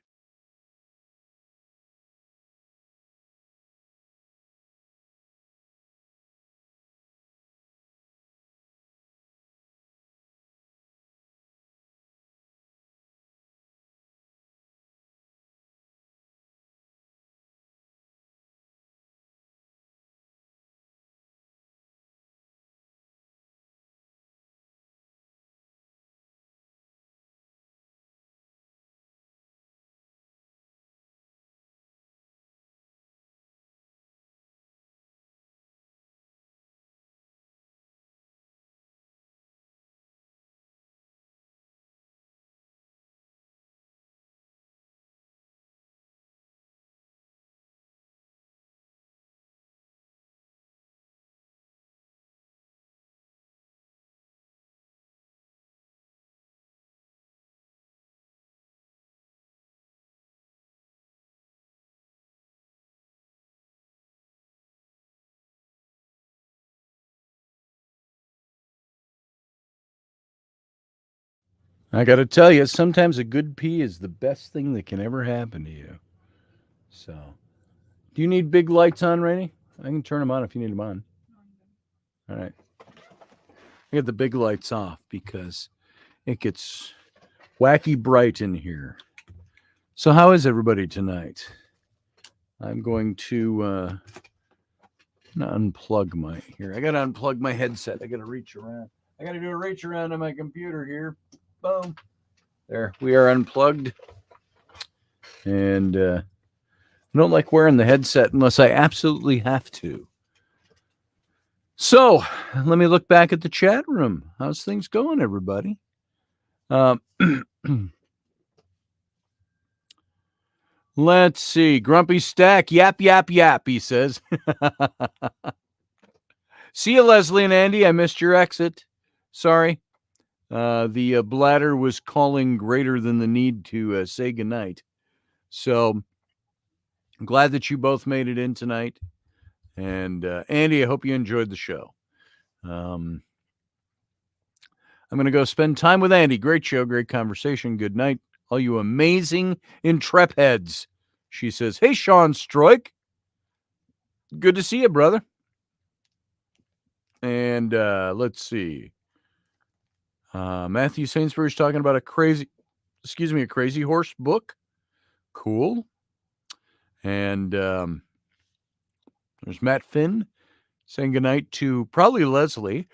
I got to tell you, sometimes a good pee is the best thing that can ever happen to you. So, do you need big lights on, Rainey? I can turn them on if you need them on. All right. I got the big lights off because it gets wacky bright in here. So, how is everybody tonight? I'm going to unplug my here. I got to unplug my headset. I got to reach around. I got to do a reach around on my computer here. Boom. There, we are unplugged. And I don't like wearing the headset unless I absolutely have to. So, let me look back at the chat room. How's things going, everybody? Let's see. Grumpy Stack, yap, yap, yap, he says. See you, Leslie and Andy. I missed your exit. Sorry. The bladder was calling greater than the need to say goodnight. So, I'm glad that you both made it in tonight. And Andy, I hope you enjoyed the show. I'm going to go spend time with Andy. Great show, great conversation. Good night, all you amazing Intrep heads. She says, hey, Sean Stroik. Good to see you, brother. And let's see. Matthew Sainsbury's talking about a crazy horse book. Cool. And there's Matt Finn saying goodnight to probably Leslie,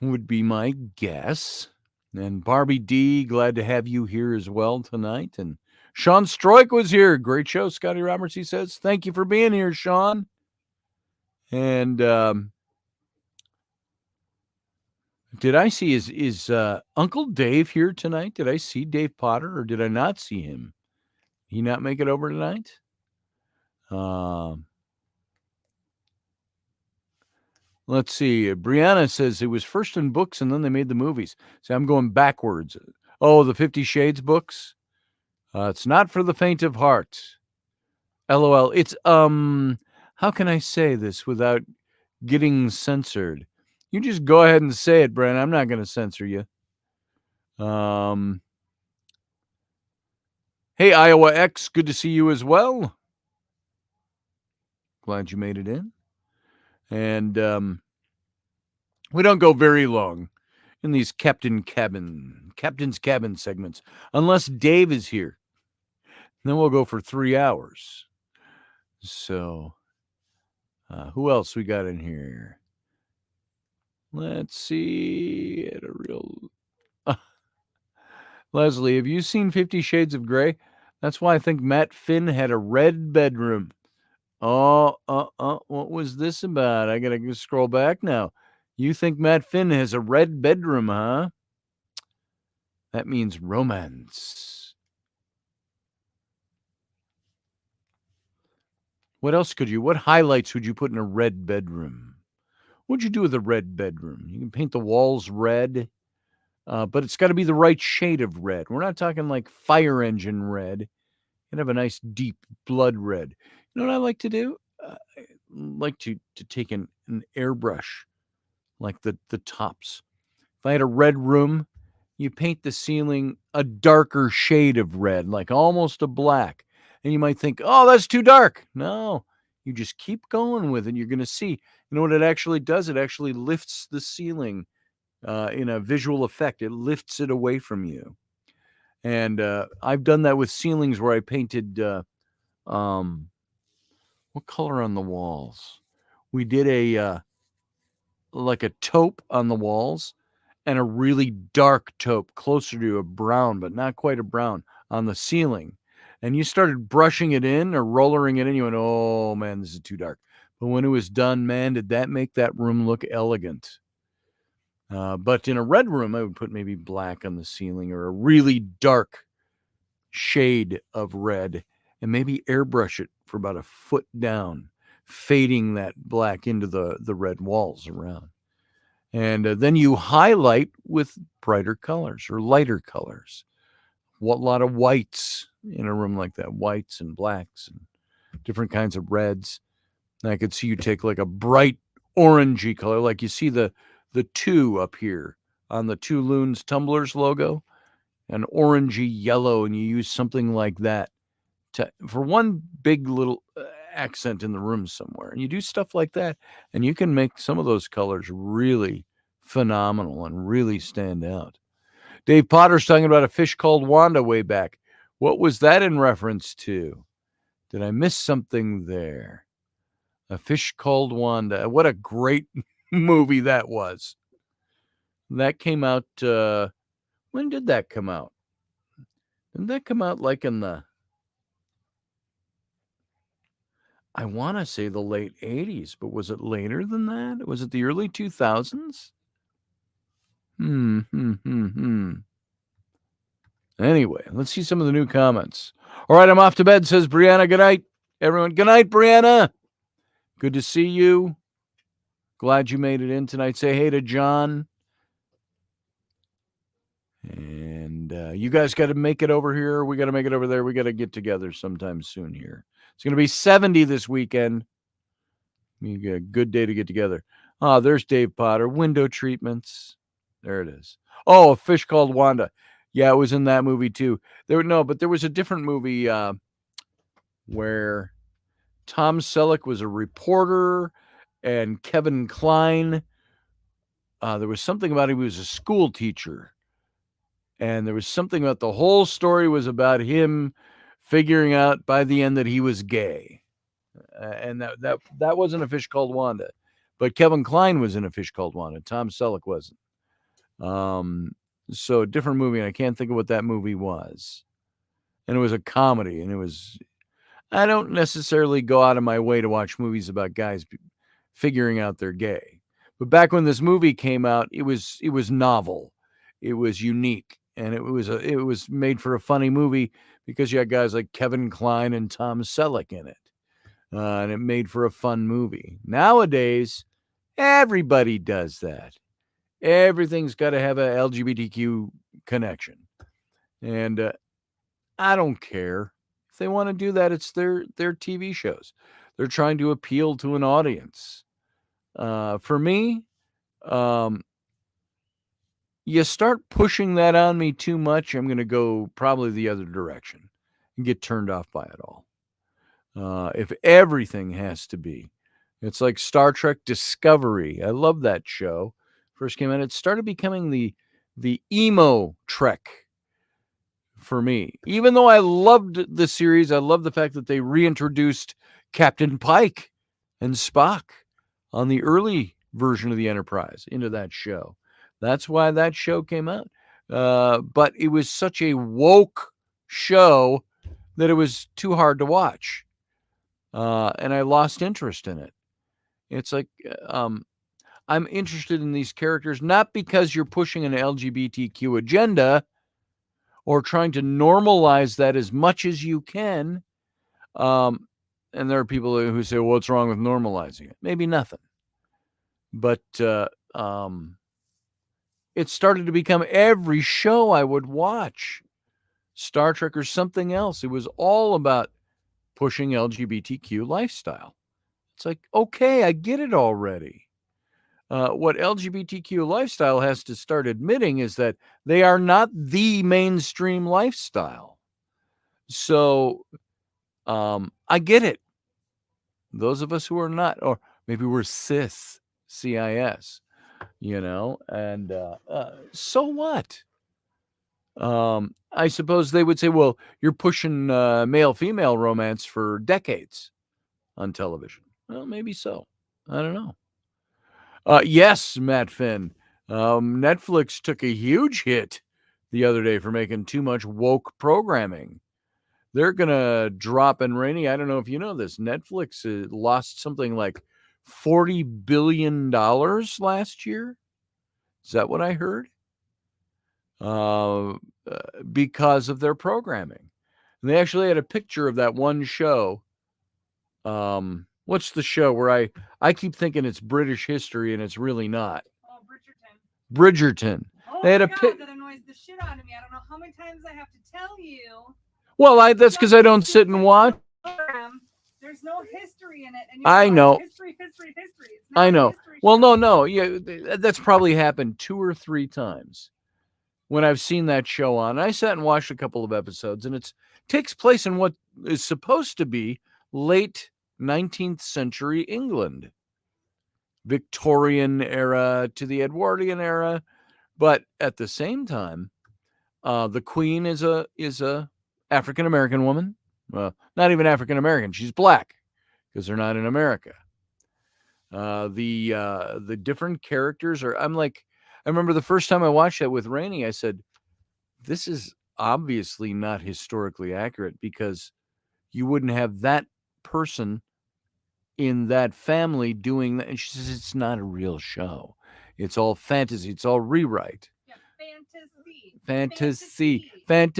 would be my guess. And Barbie D, glad to have you here as well tonight. And Sean Stroik was here. Great show, Scotty Roberts, he says. Thank you for being here, Sean. And did I see, is Uncle Dave here tonight? Did I see Dave Potter or did I not see him? He not make it over tonight? Let's see. Brianna says it was first in books and then they made the movies. So I'm going backwards. Oh, the 50 Shades books. It's not for the faint of heart. LOL. It's how can I say this without getting censored? You just go ahead and say it, Brent. I'm not going to censor you. Hey, Iowa X, good to see you as well. Glad you made it in. And we don't go very long in these Captain's Cabin segments, unless Dave is here. Then we'll go for 3 hours. So, who else we got in here? Let's see. At a real Leslie, have you seen 50 Shades of Grey? That's why I think Matt Finn had a red bedroom. What was this about? I gotta scroll back now. You think Matt Finn has a red bedroom, huh? That means romance. What else what highlights would you put in a red bedroom? What'd you do with a red bedroom? You can paint the walls red, but it's got to be the right shade of red. We're not talking like fire engine red. You can have a nice deep blood red. You know what I like to do? I like to take an airbrush, like the tops. If I had a red room, you paint the ceiling a darker shade of red, like almost a black. And you might think, oh, that's too dark. No, you just keep going with it. You're going to see. You know what it actually does? It actually lifts the ceiling in a visual effect. It lifts it away from you. And I've done that with ceilings where I painted, what color on the walls? We did like a taupe on the walls and a really dark taupe, closer to a brown, but not quite a brown, on the ceiling. And you started brushing it in or rollering it in, you went, oh man, this is too dark. But when it was done, man, did that make that room look elegant. But in a red room, I would put maybe black on the ceiling or a really dark shade of red and maybe airbrush it for about a foot down, fading that black into the red walls around. And then you highlight with brighter colors or lighter colors. What lot of whites in a room like that, whites and blacks and different kinds of reds. And I could see you take like a bright orangey color, like you see the 2 up here on the Two Loons Tumblers logo, an orangey yellow, and you use something like that for one big little accent in the room somewhere. And you do stuff like that, and you can make some of those colors really phenomenal and really stand out. Dave Potter's talking about a fish called Wanda way back. What was that in reference to? Did I miss something there? A Fish Called Wanda. What a great movie that was. That came out, when did that come out? Didn't that come out like in the, I want to say the late 80s, but was it later than that? Was it the early 2000s? Anyway, let's see some of the new comments. All right, I'm off to bed, says Brianna. Good night, everyone. Good night, Brianna. Good to see you. Glad you made it in tonight. Say hey to John. And you guys got to make it over here. We got to make it over there. We got to get together sometime soon here. It's going to be 70 this weekend. You got a good day to get together. Oh, there's Dave Potter. Window treatments. There it is. Oh, A Fish Called Wanda. Yeah, it was in that movie too. But there was a different movie where Tom Selleck was a reporter and Kevin Kline. There was something about him. He was a school teacher. And there was something about the whole story was about him figuring out by the end that he was gay. And that wasn't A Fish Called Wanda. But Kevin Kline was in A Fish Called Wanda. Tom Selleck wasn't. So a different movie, and I can't think of what that movie was. And it was a comedy, and I don't necessarily go out of my way to watch movies about guys figuring out they're gay. But back when this movie came out, it was novel. It was unique, and it was made for a funny movie because you had guys like Kevin Kline and Tom Selleck in it. And it made for a fun movie. Nowadays, everybody does that. Everything's got to have a LGBTQ connection. And I don't care. If they want to do that, it's their TV shows. They're trying to appeal to an audience. For me, you start pushing that on me too much, I'm going to go probably the other direction and get turned off by it all. If everything has to be, it's like Star Trek Discovery. I love that show. First came out, it started becoming the emo Trek for me. Even though I loved the series, I love the fact that they reintroduced Captain Pike and Spock on the early version of the Enterprise into that show. That's why that show came out. But it was such a woke show that it was too hard to watch. And I lost interest in it. It's like, I'm interested in these characters, not because you're pushing an LGBTQ agenda or trying to normalize that as much as you can. And there are people who say, well, what's wrong with normalizing it? Maybe nothing. But it started to become every show I would watch, Star Trek or something else. It was all about pushing LGBTQ lifestyle. It's like, okay, I get it already. What LGBTQ lifestyle has to start admitting is that they are not the mainstream lifestyle. So I get it. Those of us who are not, or maybe we're cis, CIS, and so what? I suppose they would say, well, you're pushing male-female romance for decades on television. Well, maybe so. I don't know. Yes, Matt Finn. Netflix took a huge hit the other day for making too much woke programming. They're going to drop, and Rainey, I don't know if you know this, Netflix lost something like $40 billion last year. Is that what I heard? Because of their programming. And they actually had a picture of that one show. What's the show where I keep thinking it's British history and it's really not? Oh, Bridgerton. Bridgerton. Oh They had my a God, that annoys the shit out of me. I don't know how many times I have to tell you. Well, that's because I don't sit and watch. There's no history in it. And I know. History. It's I not a know. history Well, show. no. Yeah, that's probably happened 2 or 3 times when I've seen that show on. I sat and watched a couple of episodes, and it takes place in what is supposed to be late 19th century England, Victorian era to the Edwardian era, but at the same time, the Queen is a African American woman. Well, not even African American; she's black because they're not in America. The different characters are. I remember the first time I watched that with Rainey, I said, "This is obviously not historically accurate because you wouldn't have that person in that family doing that." And she says, "It's not a real show. It's all fantasy. It's all rewrite. Yeah, Fantasy. But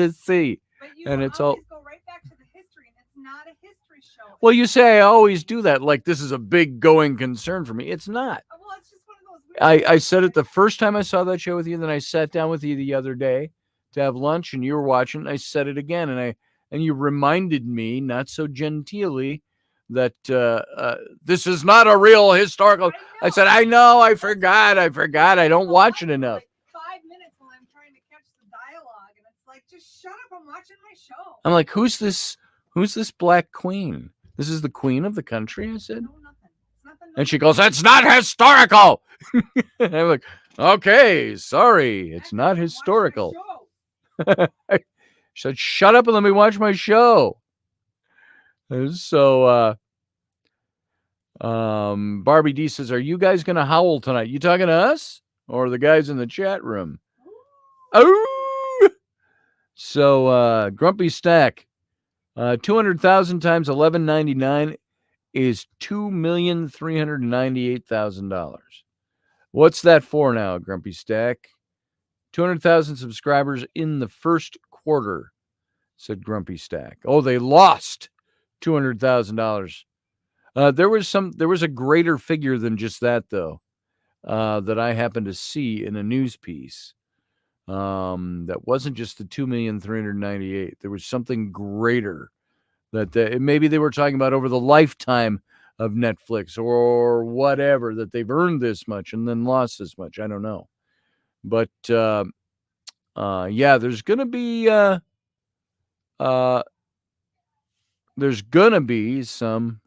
you And it's always all go right back to the history, and it's not a history show. well. You say I always do that, like this is a big going concern for me. It's not. Well, it's just one of those weird I said it the first time I saw that show with you. Then I sat down with you the other day to have lunch, and you were watching. And I said it again, and you reminded me, not so genteelly, that this is not a real historical. I said, I know, I forgot. I don't watch it enough. Like 5 minutes while I'm trying to catch the dialogue, and it's like, just shut up! I'm watching my show. I'm like, who's this black queen? This is the queen of the country, I said. No, nothing. It's nothing. And she goes, it's not historical. And I'm like, okay, sorry, it's not historical. She said, shut up and let me watch my show. And so Barbie D says, are you guys gonna howl tonight? You talking to us or the guys in the chat room? Oh, so Grumpy Stack, 200,000 times 11.99 is $2,398,000. What's that for now, Grumpy Stack? 200,000 subscribers in the first quarter, said Grumpy Stack. Oh, they lost $200,000. There was a greater figure than just that, though, that I happened to see in a news piece. That wasn't just the 2,398,000. There was something greater that maybe they were talking about over the lifetime of Netflix or whatever, that they've earned this much and then lost this much. I don't know. But yeah, there's gonna be some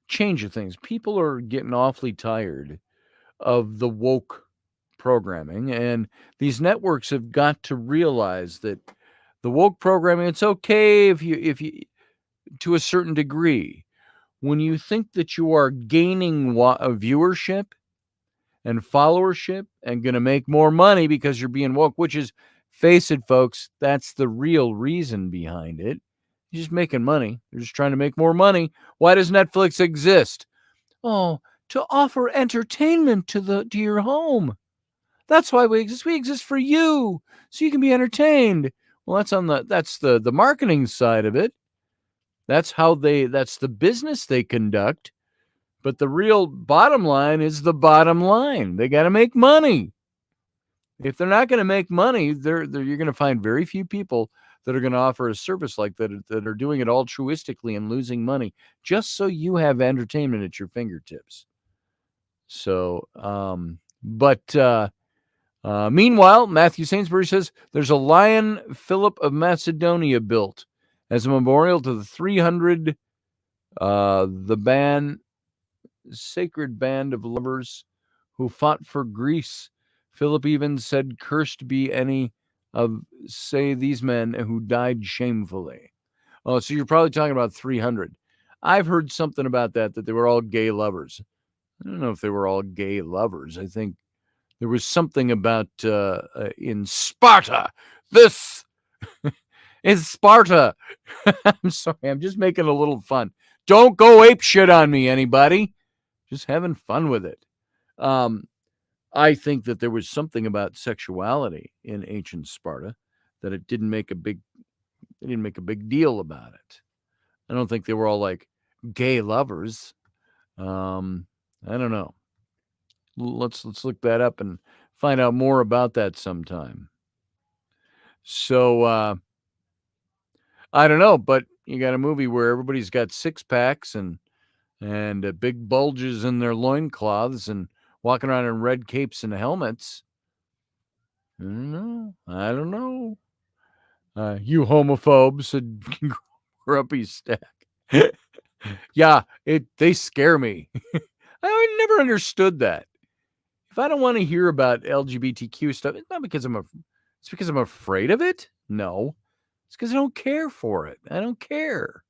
change of things. People are getting awfully tired of the woke programming, and these networks have got to realize that the woke programming, it's okay if you to a certain degree, when you think that you are gaining viewership and followership and going to make more money because you're being woke, which is, face it, folks, that's the real reason behind it. You're just making money. They're just trying to make more money. Why does Netflix exist? Oh, to offer entertainment to your home. That's why we exist. We exist for you, so you can be entertained. Well, that's the marketing side of it. That's the business they conduct. But the real bottom line is the bottom line. They got to make money. If they're not going to make money, you're going to find very few people that are going to offer a service like that are doing it altruistically and losing money just so you have entertainment at your fingertips. So, meanwhile, Matthew Sainsbury says there's a lion Philip of Macedonia built as a memorial to the 300, the sacred band of lovers who fought for Greece. Philip even said, "Cursed be any of, say, these men who died shamefully." Oh, so you're probably talking about 300. I've heard something about that they were all gay lovers. I don't know if they were all gay lovers. I think there was something about in Sparta. This is Sparta. I'm sorry. I'm just making a little fun. Don't go ape shit on me, anybody. Just having fun with it. I think that there was something about sexuality in ancient Sparta that it didn't make a big deal about it. I don't think they were all like gay lovers. I don't know. Let's look that up and find out more about that sometime. So I don't know, but you got a movie where everybody's got six packs and big bulges in their loincloths and walking around in red capes and helmets. I don't know. You homophobes, said Grumpy Stack. Yeah, they scare me. I never understood that. If I don't want to hear about LGBTQ stuff, it's not because it's because I'm afraid of it. No, it's because I don't care for it. I don't care.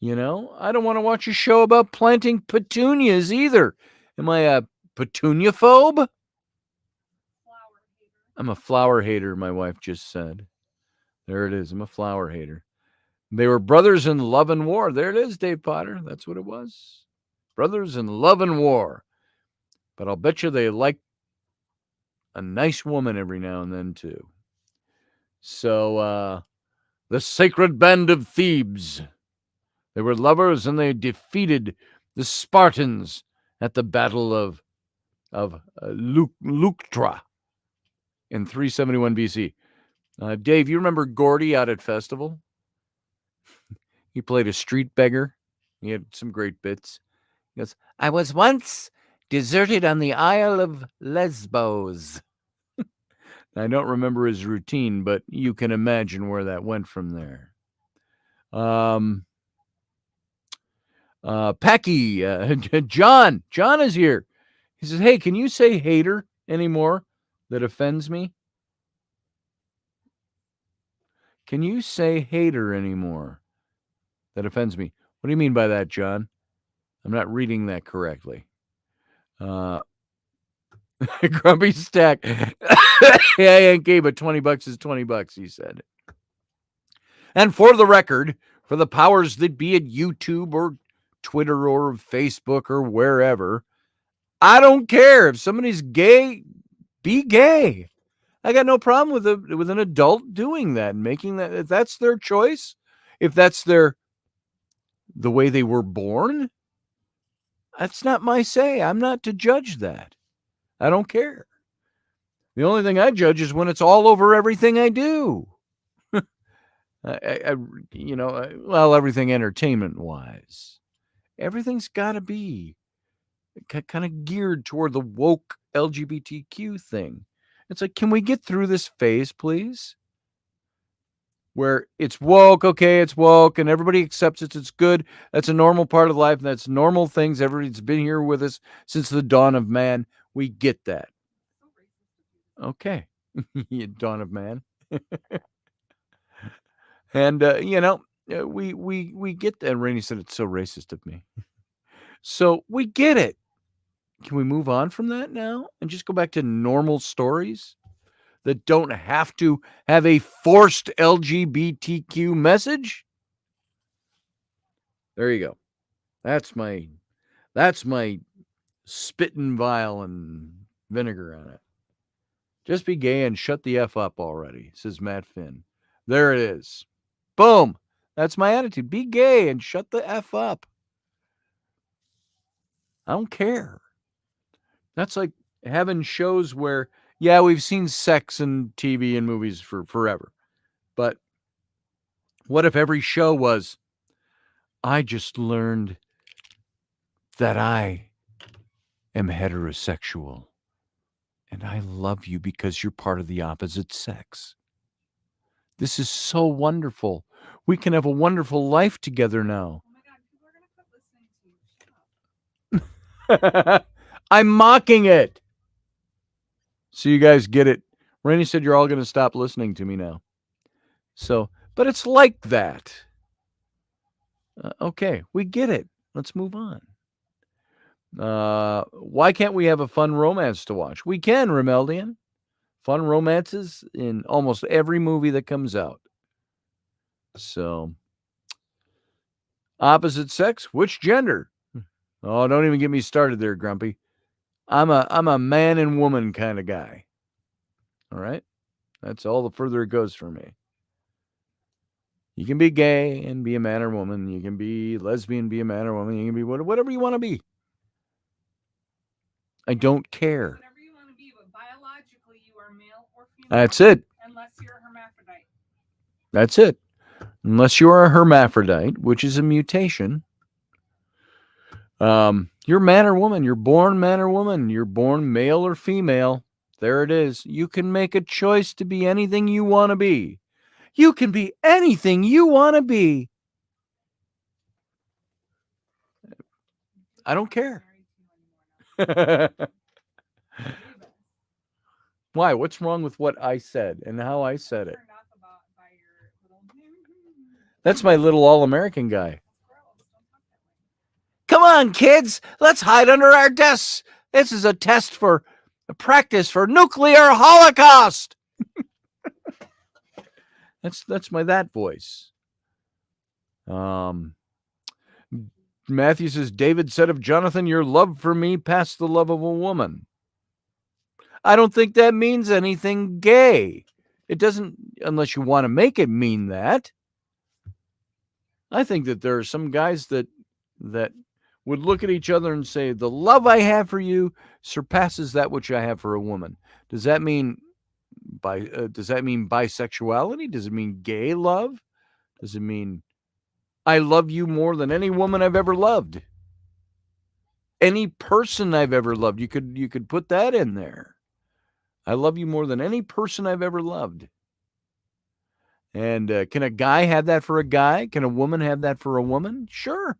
I don't want to watch a show about planting petunias either. Am I a petunia phobe? I'm a flower hater, my wife just said. There it is. I'm a flower hater. They were brothers in love and war. There it is, Dave Potter. That's what it was. Brothers in love and war. But I'll bet you they like a nice woman every now and then, too. So, the sacred band of Thebes. They were lovers, and they defeated the Spartans at the Battle of Leuctra in 371 BC. Dave, you remember Gordy out at Festival? He played a street beggar. He had some great bits. He goes, "I was once deserted on the Isle of Lesbos." I don't remember his routine, but you can imagine where that went from there. Pecky, John is here. He says, "Hey, can you say hater anymore? That offends me." Can you say hater anymore? That offends me. What do you mean by that, John? I'm not reading that correctly. Grumpy Stack. Yeah, okay, but $20 is $20, he said. And for the record, for the powers that be at YouTube or Twitter or Facebook or wherever, I don't care. If somebody's gay, be gay. I got no problem with an adult doing that and making that. If that's their choice, if that's the way they were born, that's not my say. I'm not to judge that. I don't care. The only thing I judge is when it's all over everything I do. Well, everything entertainment-wise. Everything's got to be kind of geared toward the woke LGBTQ thing. It's like, can we get through this phase, please? Where it's woke, okay, it's woke, and everybody accepts it. It's good. That's a normal part of life, and that's normal things. Everybody's been here with us since the dawn of man. We get that. Okay. Dawn of man. And we get that. Rainey said it's so racist of me. So we get it. Can we move on from that now and just go back to normal stories that don't have to have a forced LGBTQ message? There you go. That's my spitting vial and vinegar on it. Just be gay and shut the F up already, says Matt Finn. There it is. Boom. That's my attitude. Be gay and shut the F up. I don't care. That's like having shows where, yeah, we've seen sex in TV and movies for forever. But what if every show was, I just learned that I am heterosexual and I love you because you're part of the opposite sex. This is so wonderful. We can have a wonderful life together now. Oh my God, people are gonna quit listening to you. Shut up. I'm mocking it. So you guys get it. Rainey said you're all going to stop listening to me now. So, but it's like that. Okay, we get it. Let's move on. Why can't we have a fun romance to watch? We can, Remeldian. Fun romances in almost every movie that comes out. So, opposite sex, which gender? Oh, don't even get me started there, Grumpy. I'm a man and woman kind of guy. All right? That's all the further it goes for me. You can be gay and be a man or woman. You can be lesbian, be a man or woman. You can be whatever you want to be. I don't care. Whatever you want to be, but biologically you are male or female. That's it. Unless you're a hermaphrodite. That's it. Unless you're a hermaphrodite, which is a mutation. You're man or woman. You're born man or woman. You're born male or female. There it is. You can make a choice to be anything you want to be. You can be anything you want to be. I don't care. Why? What's wrong with what I said and how I said it? That's my little all-American guy. Come on, kids. Let's hide under our desks. This is a practice for nuclear holocaust. That's my that voice. Matthew says, David said of Jonathan, your love for me passed the love of a woman. I don't think that means anything gay. It doesn't, unless you want to make it mean that. I think that there are some guys that would look at each other and say, the love I have for you surpasses that which I have for a woman. Does that mean bisexuality? Does it mean gay love? Does it mean I love you more than any woman I've ever loved? Any person I've ever loved. You could put that in there. I love you more than any person I've ever loved. And can a guy have that for a guy? Can a woman have that for a woman? Sure.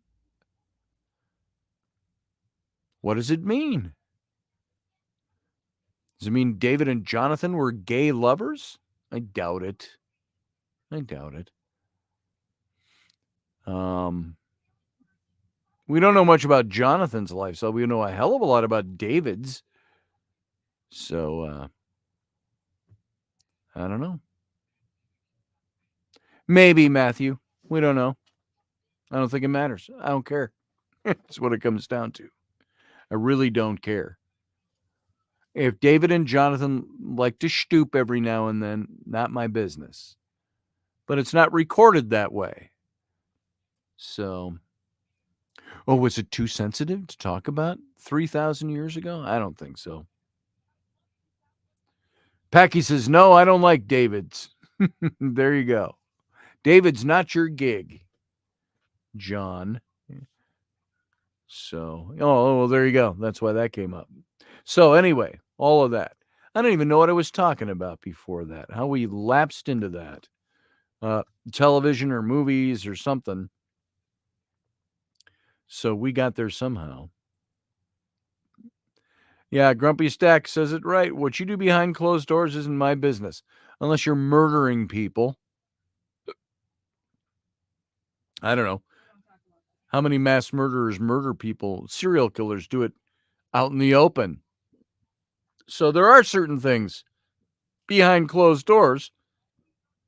What does it mean? Does it mean David and Jonathan were gay lovers? I doubt it. We don't know much about Jonathan's life, so we know a hell of a lot about David's. So, I don't know. Maybe, Matthew. We don't know. I don't think it matters. I don't care. That's what it comes down to. I really don't care. If David and Jonathan like to stoop every now and then, not my business. But it's not recorded that way. So, was it too sensitive to talk about 3,000 years ago? I don't think so. Packy says, no, I don't like David's. There you go. David's not your gig, John. So, well, there you go. That's why that came up. So anyway, all of that. I don't even know what I was talking about before that, how we lapsed into that. Television or movies or something. So we got there somehow. Yeah, Grumpy Stack says it right. What you do behind closed doors isn't my business, unless you're murdering people. I don't know. How many mass murderers murder people? Serial killers do it out in the open. So there are certain things behind closed doors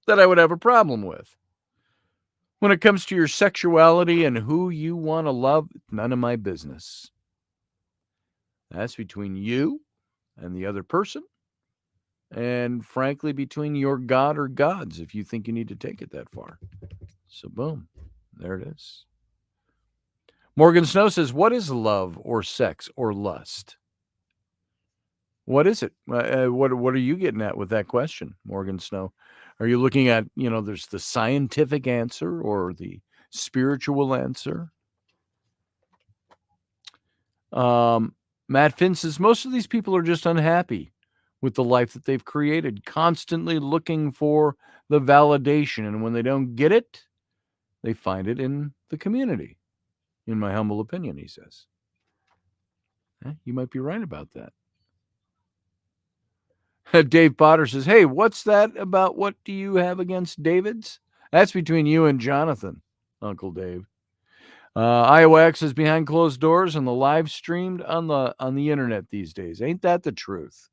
that I would have a problem with. When it comes to your sexuality and who you want to love, none of my business. That's between you and the other person. And frankly, between your God or gods, if you think you need to take it that far. So boom, there it is. Morgan Snow says, what is love or sex or lust? What is it? What are you getting at with that question, Morgan Snow? Are you looking at, there's the scientific answer or the spiritual answer? Matt Finn says, most of these people are just unhappy with the life that they've created, constantly looking for the validation. And when they don't get it, they find it in the community, in my humble opinion, he says. You might be right about that. Dave Potter says, hey, what's that about what do you have against David's? That's between you and Jonathan, Uncle Dave. Iowa X is behind closed doors and the live streamed on the internet these days. Ain't that the truth?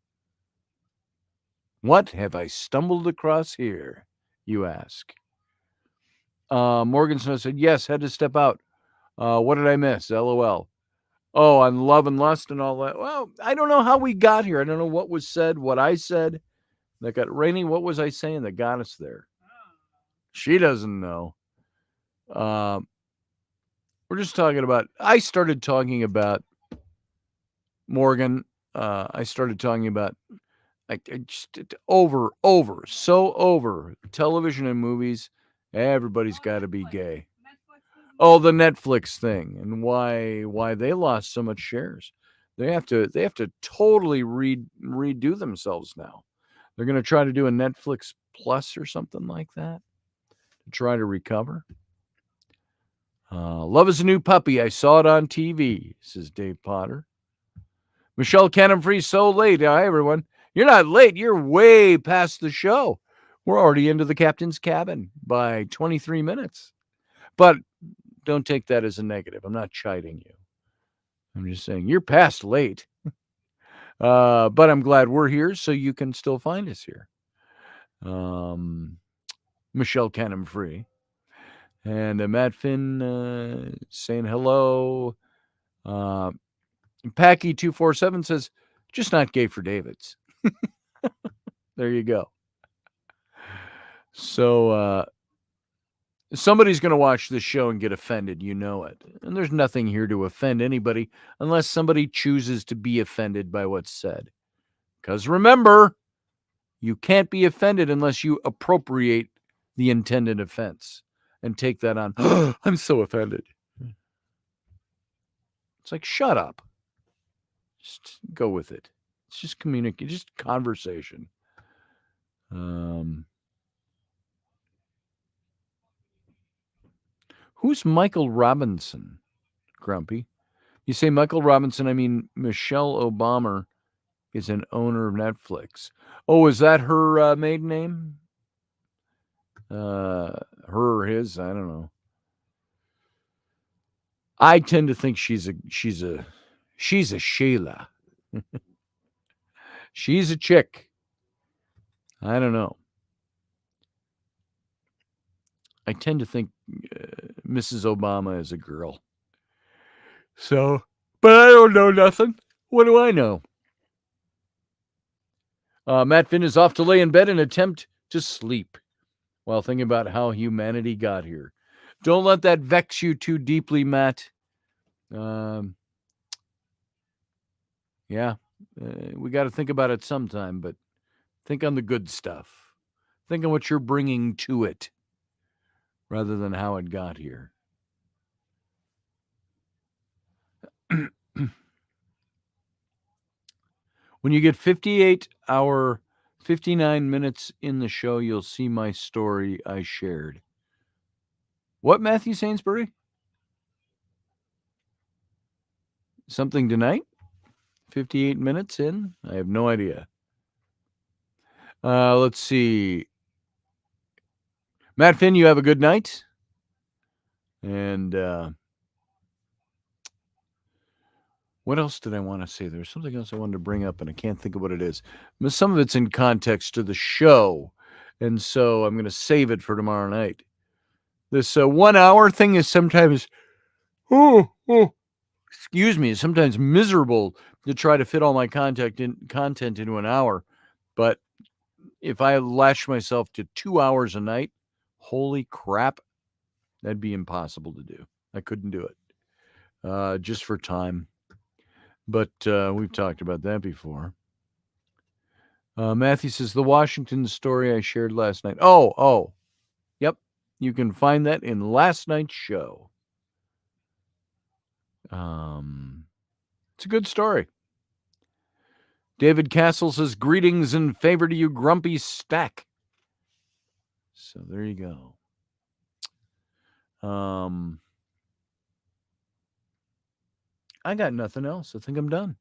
What have I stumbled across here, you ask? Morgan Snow said, yes, had to step out. What did I miss? LOL. Oh, on love and lust and all that. Well, I don't know how we got here. I don't know what was said, what I said. That got Rainey. What was I saying that got us there? She doesn't know. We're just talking about, I started talking about Morgan. I started talking about I just so over television and movies. Everybody's got to be gay. Oh, the Netflix thing and why they lost so much shares. They have to totally redo themselves now. They're going to try to do a Netflix Plus or something like that to try to recover. Love is a new puppy. I saw it on TV, says Dave Potter. Michelle Cannon-Free, so late. Hi, everyone. You're not late. You're way past the show. We're already into the captain's cabin by 23 minutes. But don't take that as a negative. I'm not chiding you. I'm just saying you're past late. But I'm glad we're here so you can still find us here. Michelle Cannon-Free. And Matt Finn saying hello. Packy247 says, just not gay for David's. There you go. So somebody's going to watch this show and get offended. You know it. And there's nothing here to offend anybody unless somebody chooses to be offended by what's said. Because remember, you can't be offended unless you appropriate the intended offense and take that on. I'm so offended. It's like, shut up. Just go with it. It's just communicate, just conversation. Who's Michael Robinson, Grumpy? You say Michael Robinson, I mean Michelle Obama is an owner of Netflix. Oh, is that her maiden name? Her or his? I don't know. I tend to think she's a Sheila. She's a chick. I don't know. I tend to think Mrs. Obama is a girl. So, but I don't know nothing. What do I know? Matt Finn is off to lay in bed and attempt to sleep while thinking about how humanity got here. Don't let that vex you too deeply, Matt. Yeah, we got to think about it sometime, but Think on the good stuff. Think on what you're bringing to it rather than how it got here. When you get 59 minutes in the show, you'll see my story I shared. What, Matthew Sainsbury? Something tonight? 58 minutes in? I have no idea. Let's see. Matt Finn, you have a good night. And what else did I want to say? There's something else I wanted to bring up, and I can't think of what it is. Some of it's in context to the show, and so I'm going to save it for tomorrow night. This 1 hour thing is sometimes, excuse me, is sometimes miserable to try to fit all my content into an hour. But if I lash myself to 2 hours a night, holy crap, that'd be impossible to do. I couldn't do it just for time. But we've talked about that before. Matthew says, the Washington story I shared last night. Oh. Yep. You can find that in last night's show. It's a good story. David Castle says, greetings and favor to you, Grumpy Stack. So there you go. I got nothing else. I think I'm done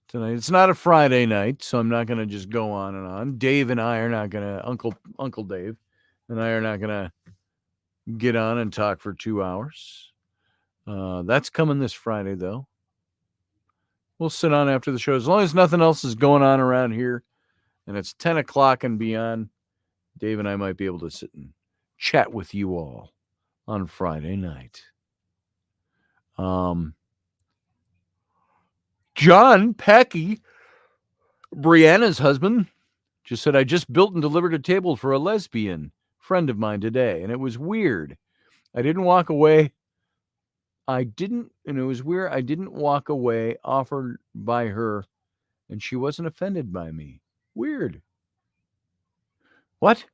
tonight. It's not a Friday night, so I'm not going to just go on and on. Dave and I are not going to, Uncle Dave and I are not going to get on and talk for 2 hours. That's coming this Friday, though. We'll sit on after the show. As long as nothing else is going on around here and it's 10 o'clock and beyond, Dave and I might be able to sit and chat with you all on Friday night. John Packy, Brianna's husband, just said, I just built and delivered a table for a lesbian friend of mine today, and it was weird. I didn't walk away. And it was weird. I didn't walk away offered by her, and she wasn't offended by me. Weird. What?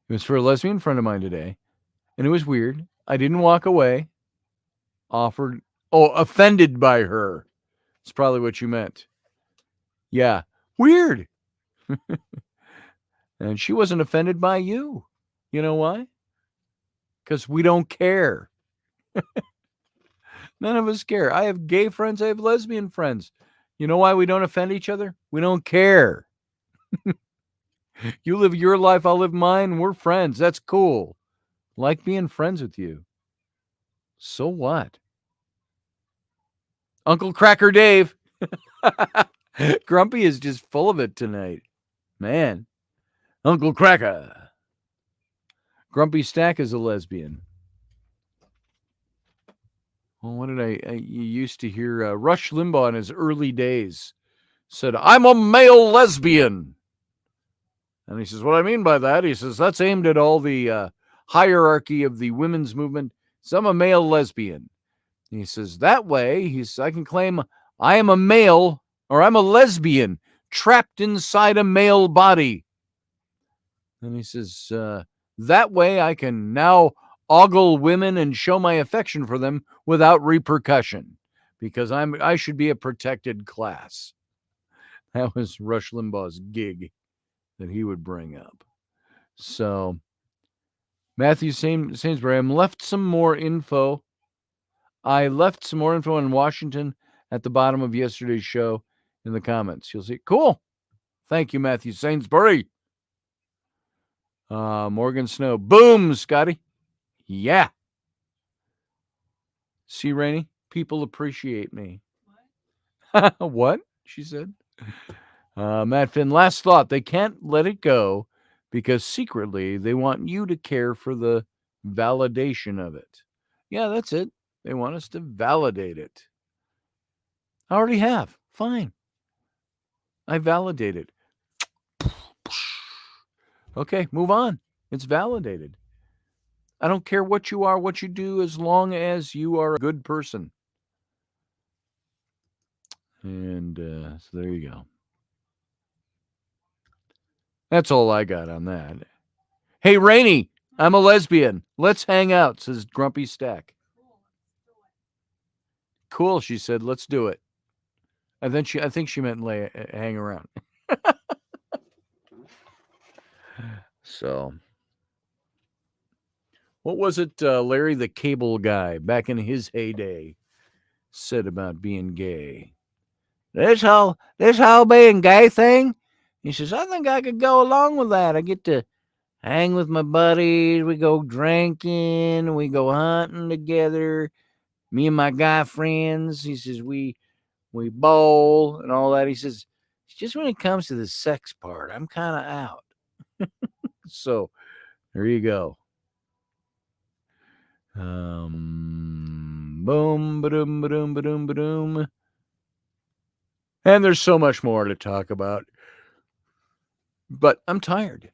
It was for a lesbian friend of mine today, and it was weird. I didn't walk away offended by her. It's probably what you meant. Yeah. Weird. And she wasn't offended by you. You know why? Because we don't care. None of us care. I have gay friends. I have lesbian friends. You know why we don't offend each other? We don't care. You live your life. I'll live mine. We're friends. That's cool. Like being friends with you. So what? Uncle Cracker Dave. Grumpy is just full of it tonight. Man. Uncle Cracker. Grumpy Stack is a lesbian. Well, what did you used to hear Rush Limbaugh in his early days said, I'm a male lesbian. And he says, what I mean by that, he says, that's aimed at all the hierarchy of the women's movement. So I'm a male lesbian. And he says, that way, I can claim I am a male or I'm a lesbian trapped inside a male body. And he says, that way I can now ogle women and show my affection for them without repercussion because I should be a protected class. That was Rush Limbaugh's gig that he would bring up. So, Matthew Sainsbury, I left some more info in Washington at the bottom of yesterday's show in the comments. You'll see. Cool. Thank you, Matthew Sainsbury. Morgan Snow. Boom, Scotty. Yeah. See, Rainey? People appreciate me. What? What? She said. Matt Finn, last thought. They can't let it go because secretly they want you to care for the validation of it. Yeah, that's it. They want us to validate it. I already have. Fine. I validate it. Okay, move on. It's validated. I don't care what you are, what you do, as long as you are a good person. And so there you go. That's all I got on that. Hey, Rainey, I'm a lesbian. Let's hang out, says Grumpy Stack. Cool, she said. Let's do it. I think she meant hang around. So, what was it Larry the Cable Guy back in his heyday said about being gay? This whole being gay thing, he says, I think I could go along with that. I get to hang with my buddies. We go drinking. We go hunting together. Me and my guy friends. He says, we bowl and all that. He says, it's just when it comes to the sex part, I'm kind of out. So there you go. Boom, ba-doom, ba-doom, ba-doom, ba-doom. And there's so much more to talk about. But I'm tired.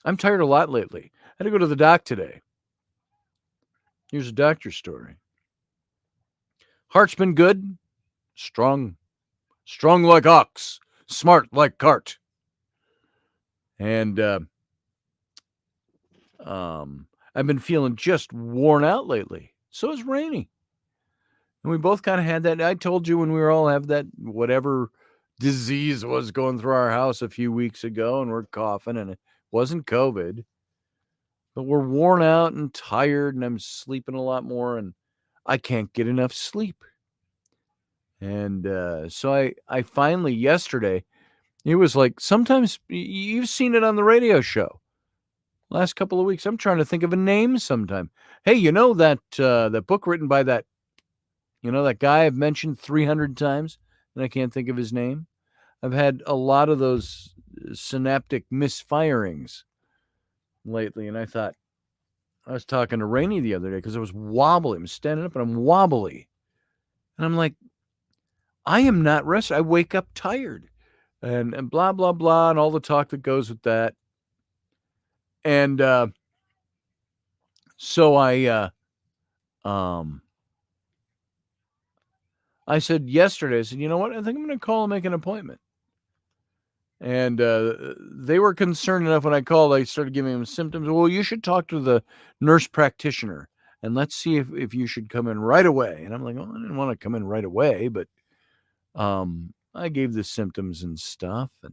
I'm tired a lot lately. I had to go to the doc today. Here's a doctor's story. Heart's been good. Strong like ox. Smart like cart. And I've been feeling just worn out lately. So is Rainey. And we both kind of had that. I told you when we were all have that whatever disease was going through our house a few weeks ago, and we're coughing, and it wasn't COVID. But we're worn out and tired, and I'm sleeping a lot more, and I can't get enough sleep. And so I finally, yesterday, it was like, sometimes you've seen it on the radio show. Last couple of weeks, I'm trying to think of a name sometime. Hey, you know that book written by that guy I've mentioned 300 times, and I can't think of his name? I've had a lot of those synaptic misfirings lately, and I was talking to Rainey the other day because I was wobbly. I'm standing up and I'm wobbly. And I'm like, I am not rested. I wake up tired and blah, blah, blah, and all the talk that goes with that. And so I said yesterday, you know what? I think I'm going to call and make an appointment. And they were concerned enough when I called, I started giving them symptoms. Well, you should talk to the nurse practitioner and let's see if you should come in right away. And I'm like, well, I didn't want to come in right away, but I gave the symptoms and stuff. And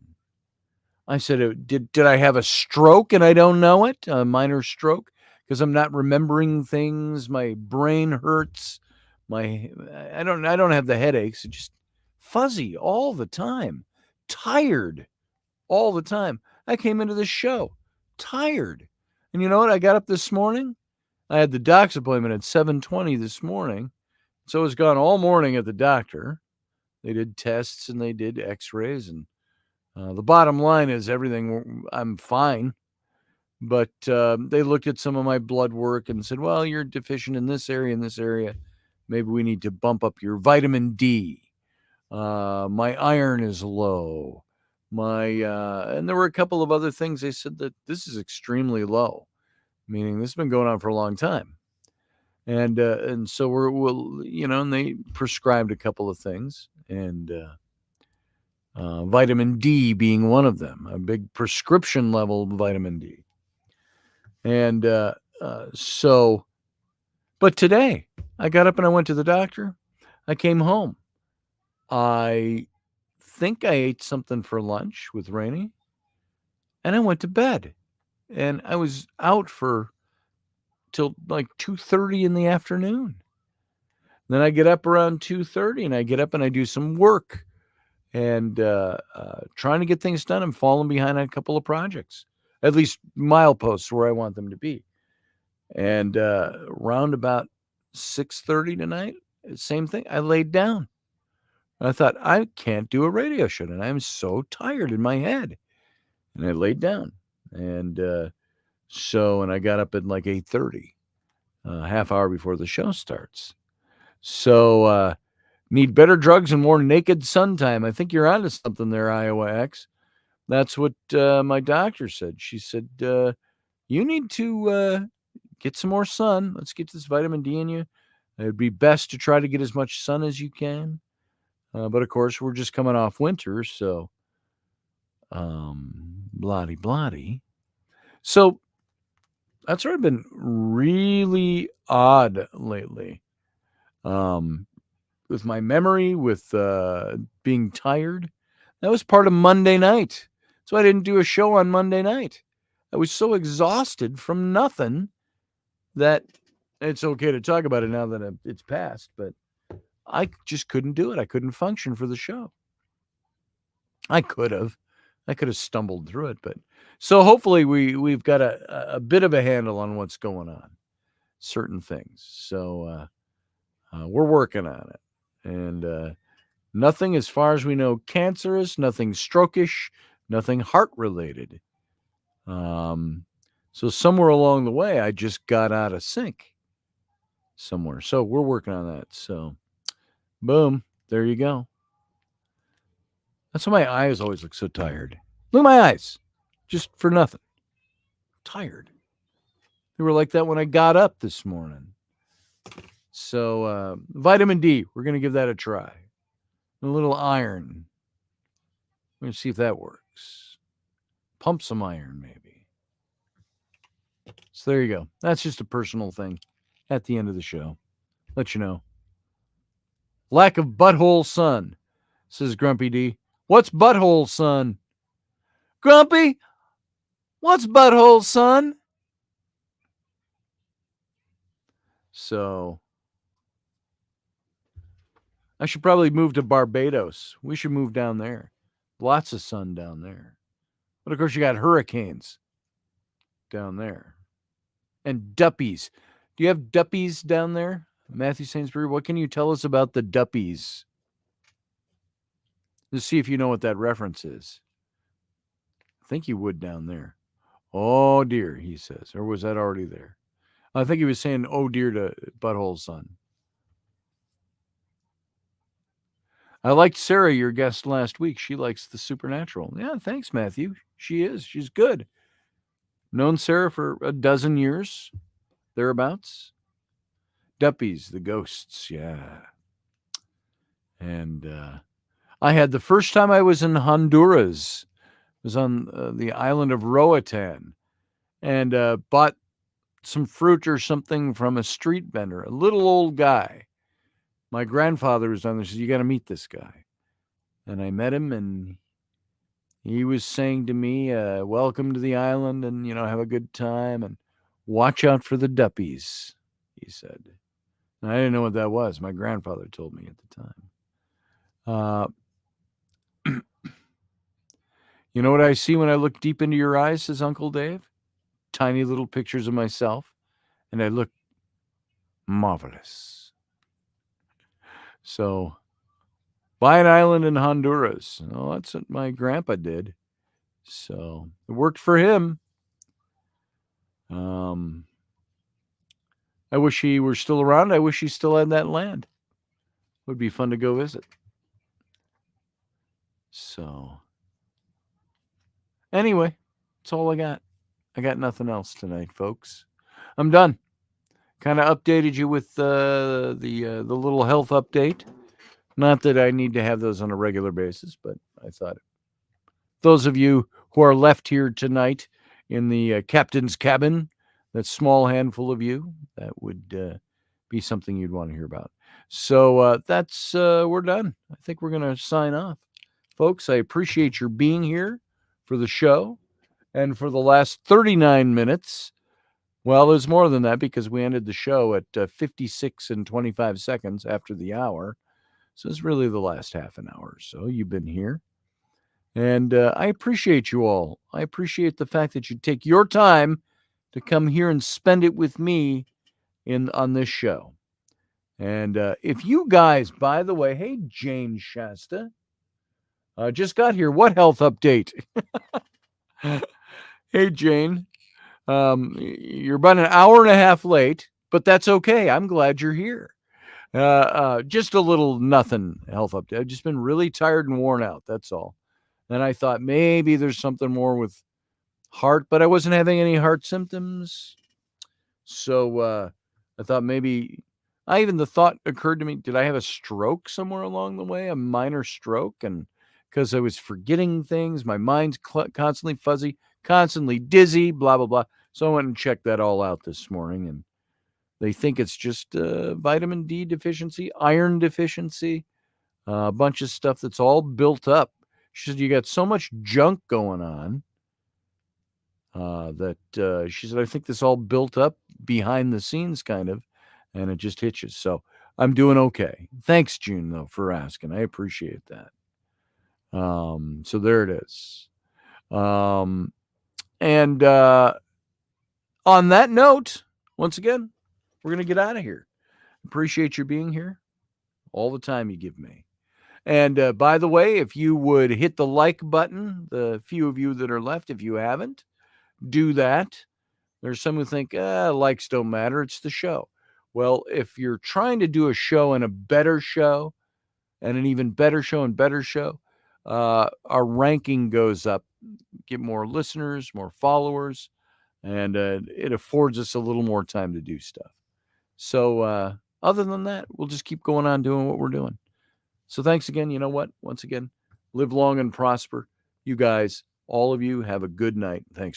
I said, did I have a stroke and I don't know it? A minor stroke? Because I'm not remembering things. My brain hurts. I don't have the headaches. It's just fuzzy all the time. Tired all the time. I came into this show tired. And you know what? I got up this morning. I had the doc's appointment at 7:20 this morning. So I was gone all morning at the doctor. They did tests and they did x-rays. And the bottom line is everything, I'm fine. But they looked at some of my blood work and said, well, you're deficient in this area and this area. Maybe we need to bump up your vitamin D. My iron is low. And there were a couple of other things. They said that this is extremely low, meaning this has been going on for a long time. And so we'll and they prescribed a couple of things, and vitamin D being one of them, a big prescription level vitamin D. And but today I got up and I went to the doctor. I came home. I think I ate something for lunch with Rainey, and I went to bed, and I was out till like 2:30 in the afternoon. Then I get up around 2:30, and I get up and I do some work, and trying to get things done. I'm falling behind on a couple of projects, at least mileposts where I want them to be. And around about 6:30 tonight, same thing. I laid down. I thought, I can't do a radio show, and I'm so tired in my head. And I laid down. And and I got up at like 8:30, half hour before the show starts. So need better drugs and more naked sun time. I think you're onto something there, Iowa X. That's what my doctor said. She said, you need to get some more sun. Let's get this vitamin D in you. It'd be best to try to get as much sun as you can. But of course, we're just coming off winter, so bloody. So that's sort of been really odd lately. With my memory, with being tired. That was part of Monday night. So I didn't do a show on Monday night. I was so exhausted from nothing that it's okay to talk about it now that it's past, but I just couldn't do it. I couldn't function for the show. I could have stumbled through it, but so hopefully we've got a bit of a handle on what's going on, certain things. So we're working on it, and nothing, as far as we know, cancerous, nothing stroke-ish, nothing heart-related. So somewhere along the way, I just got out of sync somewhere. So we're working on that. So, boom, there you go. That's why my eyes always look so tired. Look at my eyes, just for nothing. Tired. They were like that when I got up this morning. So, vitamin D, we're going to give that a try. A little iron. We're going to see if that works. Pump some iron, maybe. So there you go. That's just a personal thing at the end of the show. Let you know. Lack of butthole sun, says Grumpy D. What's butthole sun? Grumpy, what's butthole sun? So I should probably move to Barbados. We should move down there. Lots of sun down there. But of course you got hurricanes down there. And duppies. Do you have duppies down there? Matthew Sainsbury, what can you tell us about the duppies? Let's see if you know what that reference is. I think you would down there. Oh dear, he says. Or was that already there? I think he was saying, oh dear to Butthole Sun. I liked Sarah, your guest last week. She likes the supernatural. Yeah, thanks, Matthew. She is. She's good. Known Sarah for a dozen years, thereabouts. Duppies, the ghosts, yeah. And I had the first time I was in Honduras. It was on the island of Roatan, and bought some fruit or something from a street vendor, a little old guy. My grandfather was on there. He said, you got to meet this guy. And I met him, and he was saying to me, welcome to the island, and, have a good time, and watch out for the duppies, he said. And I didn't know what that was. My grandfather told me at the time. You know what I see when I look deep into your eyes, says Uncle Dave? Tiny little pictures of myself, and I look marvelous. So, buy an island in Honduras. Oh, that's what my grandpa did. So, it worked for him. I wish he were still around. I wish he still had that land. Would be fun to go visit. So, anyway, that's all I got. I got nothing else tonight, folks. I'm done. Kind of updated you with the little health update. Not that I need to have those on a regular basis, but I thought those of you who are left here tonight in the captain's cabin, that small handful of you, that would be something you'd want to hear about. So that's we're done. I think we're going to sign off. Folks, I appreciate your being here for the show. And for the last 39 minutes, well, there's more than that because we ended the show at 56 and 25 seconds after the hour. So it's really the last half an hour or so you've been here. And I appreciate you all. I appreciate the fact that you take your time to come here and spend it with me on this show. And if you guys, by the way, hey, Jane Shasta, just got here. What health update? Hey, Jane. You're about an hour and a half late, but that's okay. I'm glad you're here. Just a little nothing health update. I've just been really tired and worn out. That's all. And I thought maybe there's something more with heart, but I wasn't having any heart symptoms. So I thought maybe the thought occurred to me, did I have a stroke somewhere along the way, a minor stroke? And because I was forgetting things. My mind's constantly fuzzy, constantly dizzy, blah, blah, blah. So I went and checked that all out this morning, and they think it's just vitamin D deficiency, iron deficiency, a bunch of stuff that's all built up. She said, you got so much junk going on that she said, I think this all built up behind the scenes kind of, and it just hits you. So I'm doing okay. Thanks, June, though, for asking. I appreciate that. So there it is. And on that note, once again, we're going to get out of here. Appreciate you being here. All the time you give me. And by the way, if you would hit the like button, the few of you that are left, if you haven't, do that. There's some who think, likes don't matter. It's the show. Well, if you're trying to do a show and a better show and an even better show and better show, our ranking goes up, get more listeners, more followers, and it affords us a little more time to do stuff. So other than that, we'll just keep going on doing what we're doing. So thanks again. You know what? Once again, live long and prosper. You guys, all of you, have a good night. Thanks.